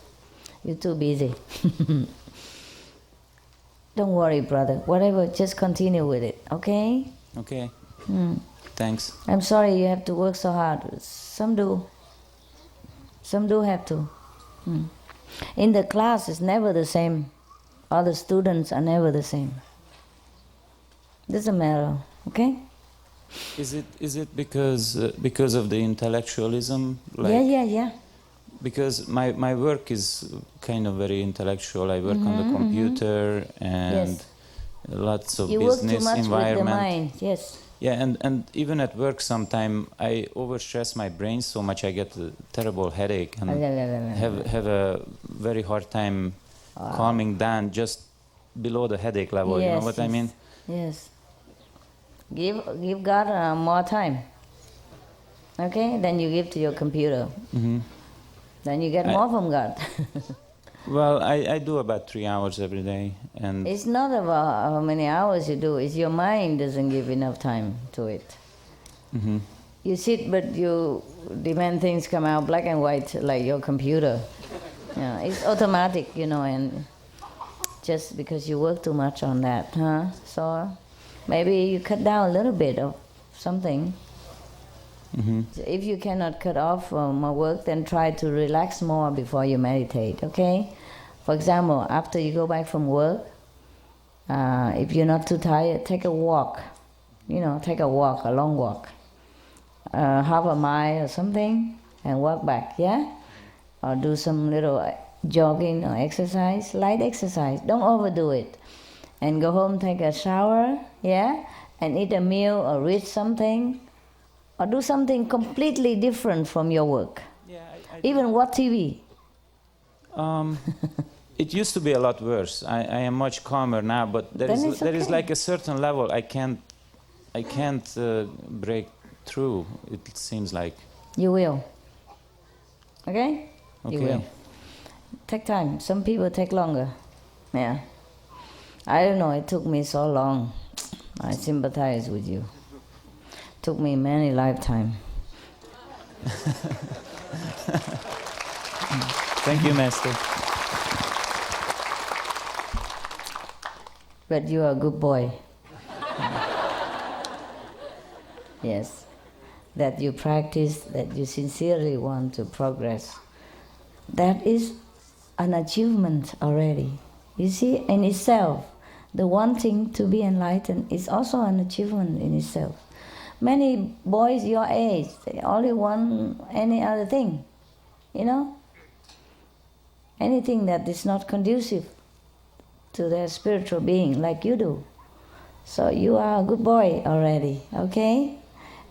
You're too busy. Don't worry, brother. Whatever, just continue with it, okay? Okay. Mm. Thanks. I'm sorry you have to work so hard. Some do. Some do have to. Mm. In the class, it's never the same. All the students are never the same. Doesn't matter, okay? Is it because of the intellectualism? Yeah. Because my work is kind of very intellectual. I work on the computer and lots of you business work too much environment. With the mind, yes. Yeah, and even at work sometime I overstress my brain so much I get a terrible headache and have a very hard time calming down just below the headache level. Yes, you know what I mean? Yes. Give God more time. Okay? Then you give to your computer. Mm-hmm. Then you get more from God. Well, I do about 3 hours every day, and it's not about how many hours you do. It's your mind doesn't give enough time to it. Mm-hmm. You sit, but you demand things come out black and white like your computer. Yeah, it's automatic, and just because you work too much on that, huh? So maybe you cut down a little bit of something. Mm-hmm. If you cannot cut off more work, then try to relax more before you meditate, okay? For example, after you go back from work, if you're not too tired, take a walk. Take a walk, a long walk. Half a mile or something, and walk back, yeah? Or do some little jogging or exercise, light exercise. Don't overdo it. And go home, take a shower, yeah? And eat a meal or read something. Or do something completely different from your work. Yeah, even watch TV. It used to be a lot worse. I am much calmer now, but there is like a certain level I can't break through. It seems like. You will. Okay? Okay. You will. Take time. Some people take longer. Yeah. I don't know. It took me so long. I sympathize with you. Took me many lifetimes. Thank you, Master. But you are a good boy. Yes. That you practice, that you sincerely want to progress. That is an achievement already. You see, in itself, the wanting to be enlightened is also an achievement in itself. Many boys your age, they only want any other thing, anything that is not conducive to their spiritual being like you do. So you are a good boy already, okay?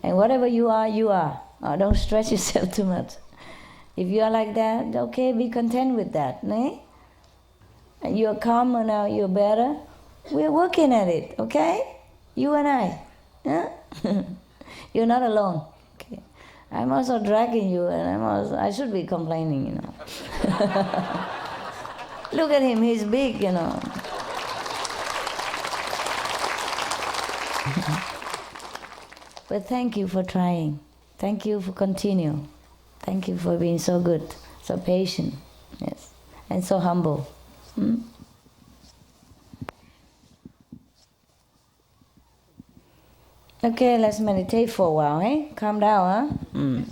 And whatever you are, you are. Don't stretch yourself too much. If you are like that, okay, be content with that, eh? And you're calmer now, you're better. We're working at it, okay? You and I. Yeah? You're not alone. Okay. I'm also dragging you, and I should be complaining, Look at him, he's big, But thank you for trying. Thank you for continuing. Thank you for being so good, so patient, yes, and so humble. Okay, let's meditate for a while, eh? Calm down, huh?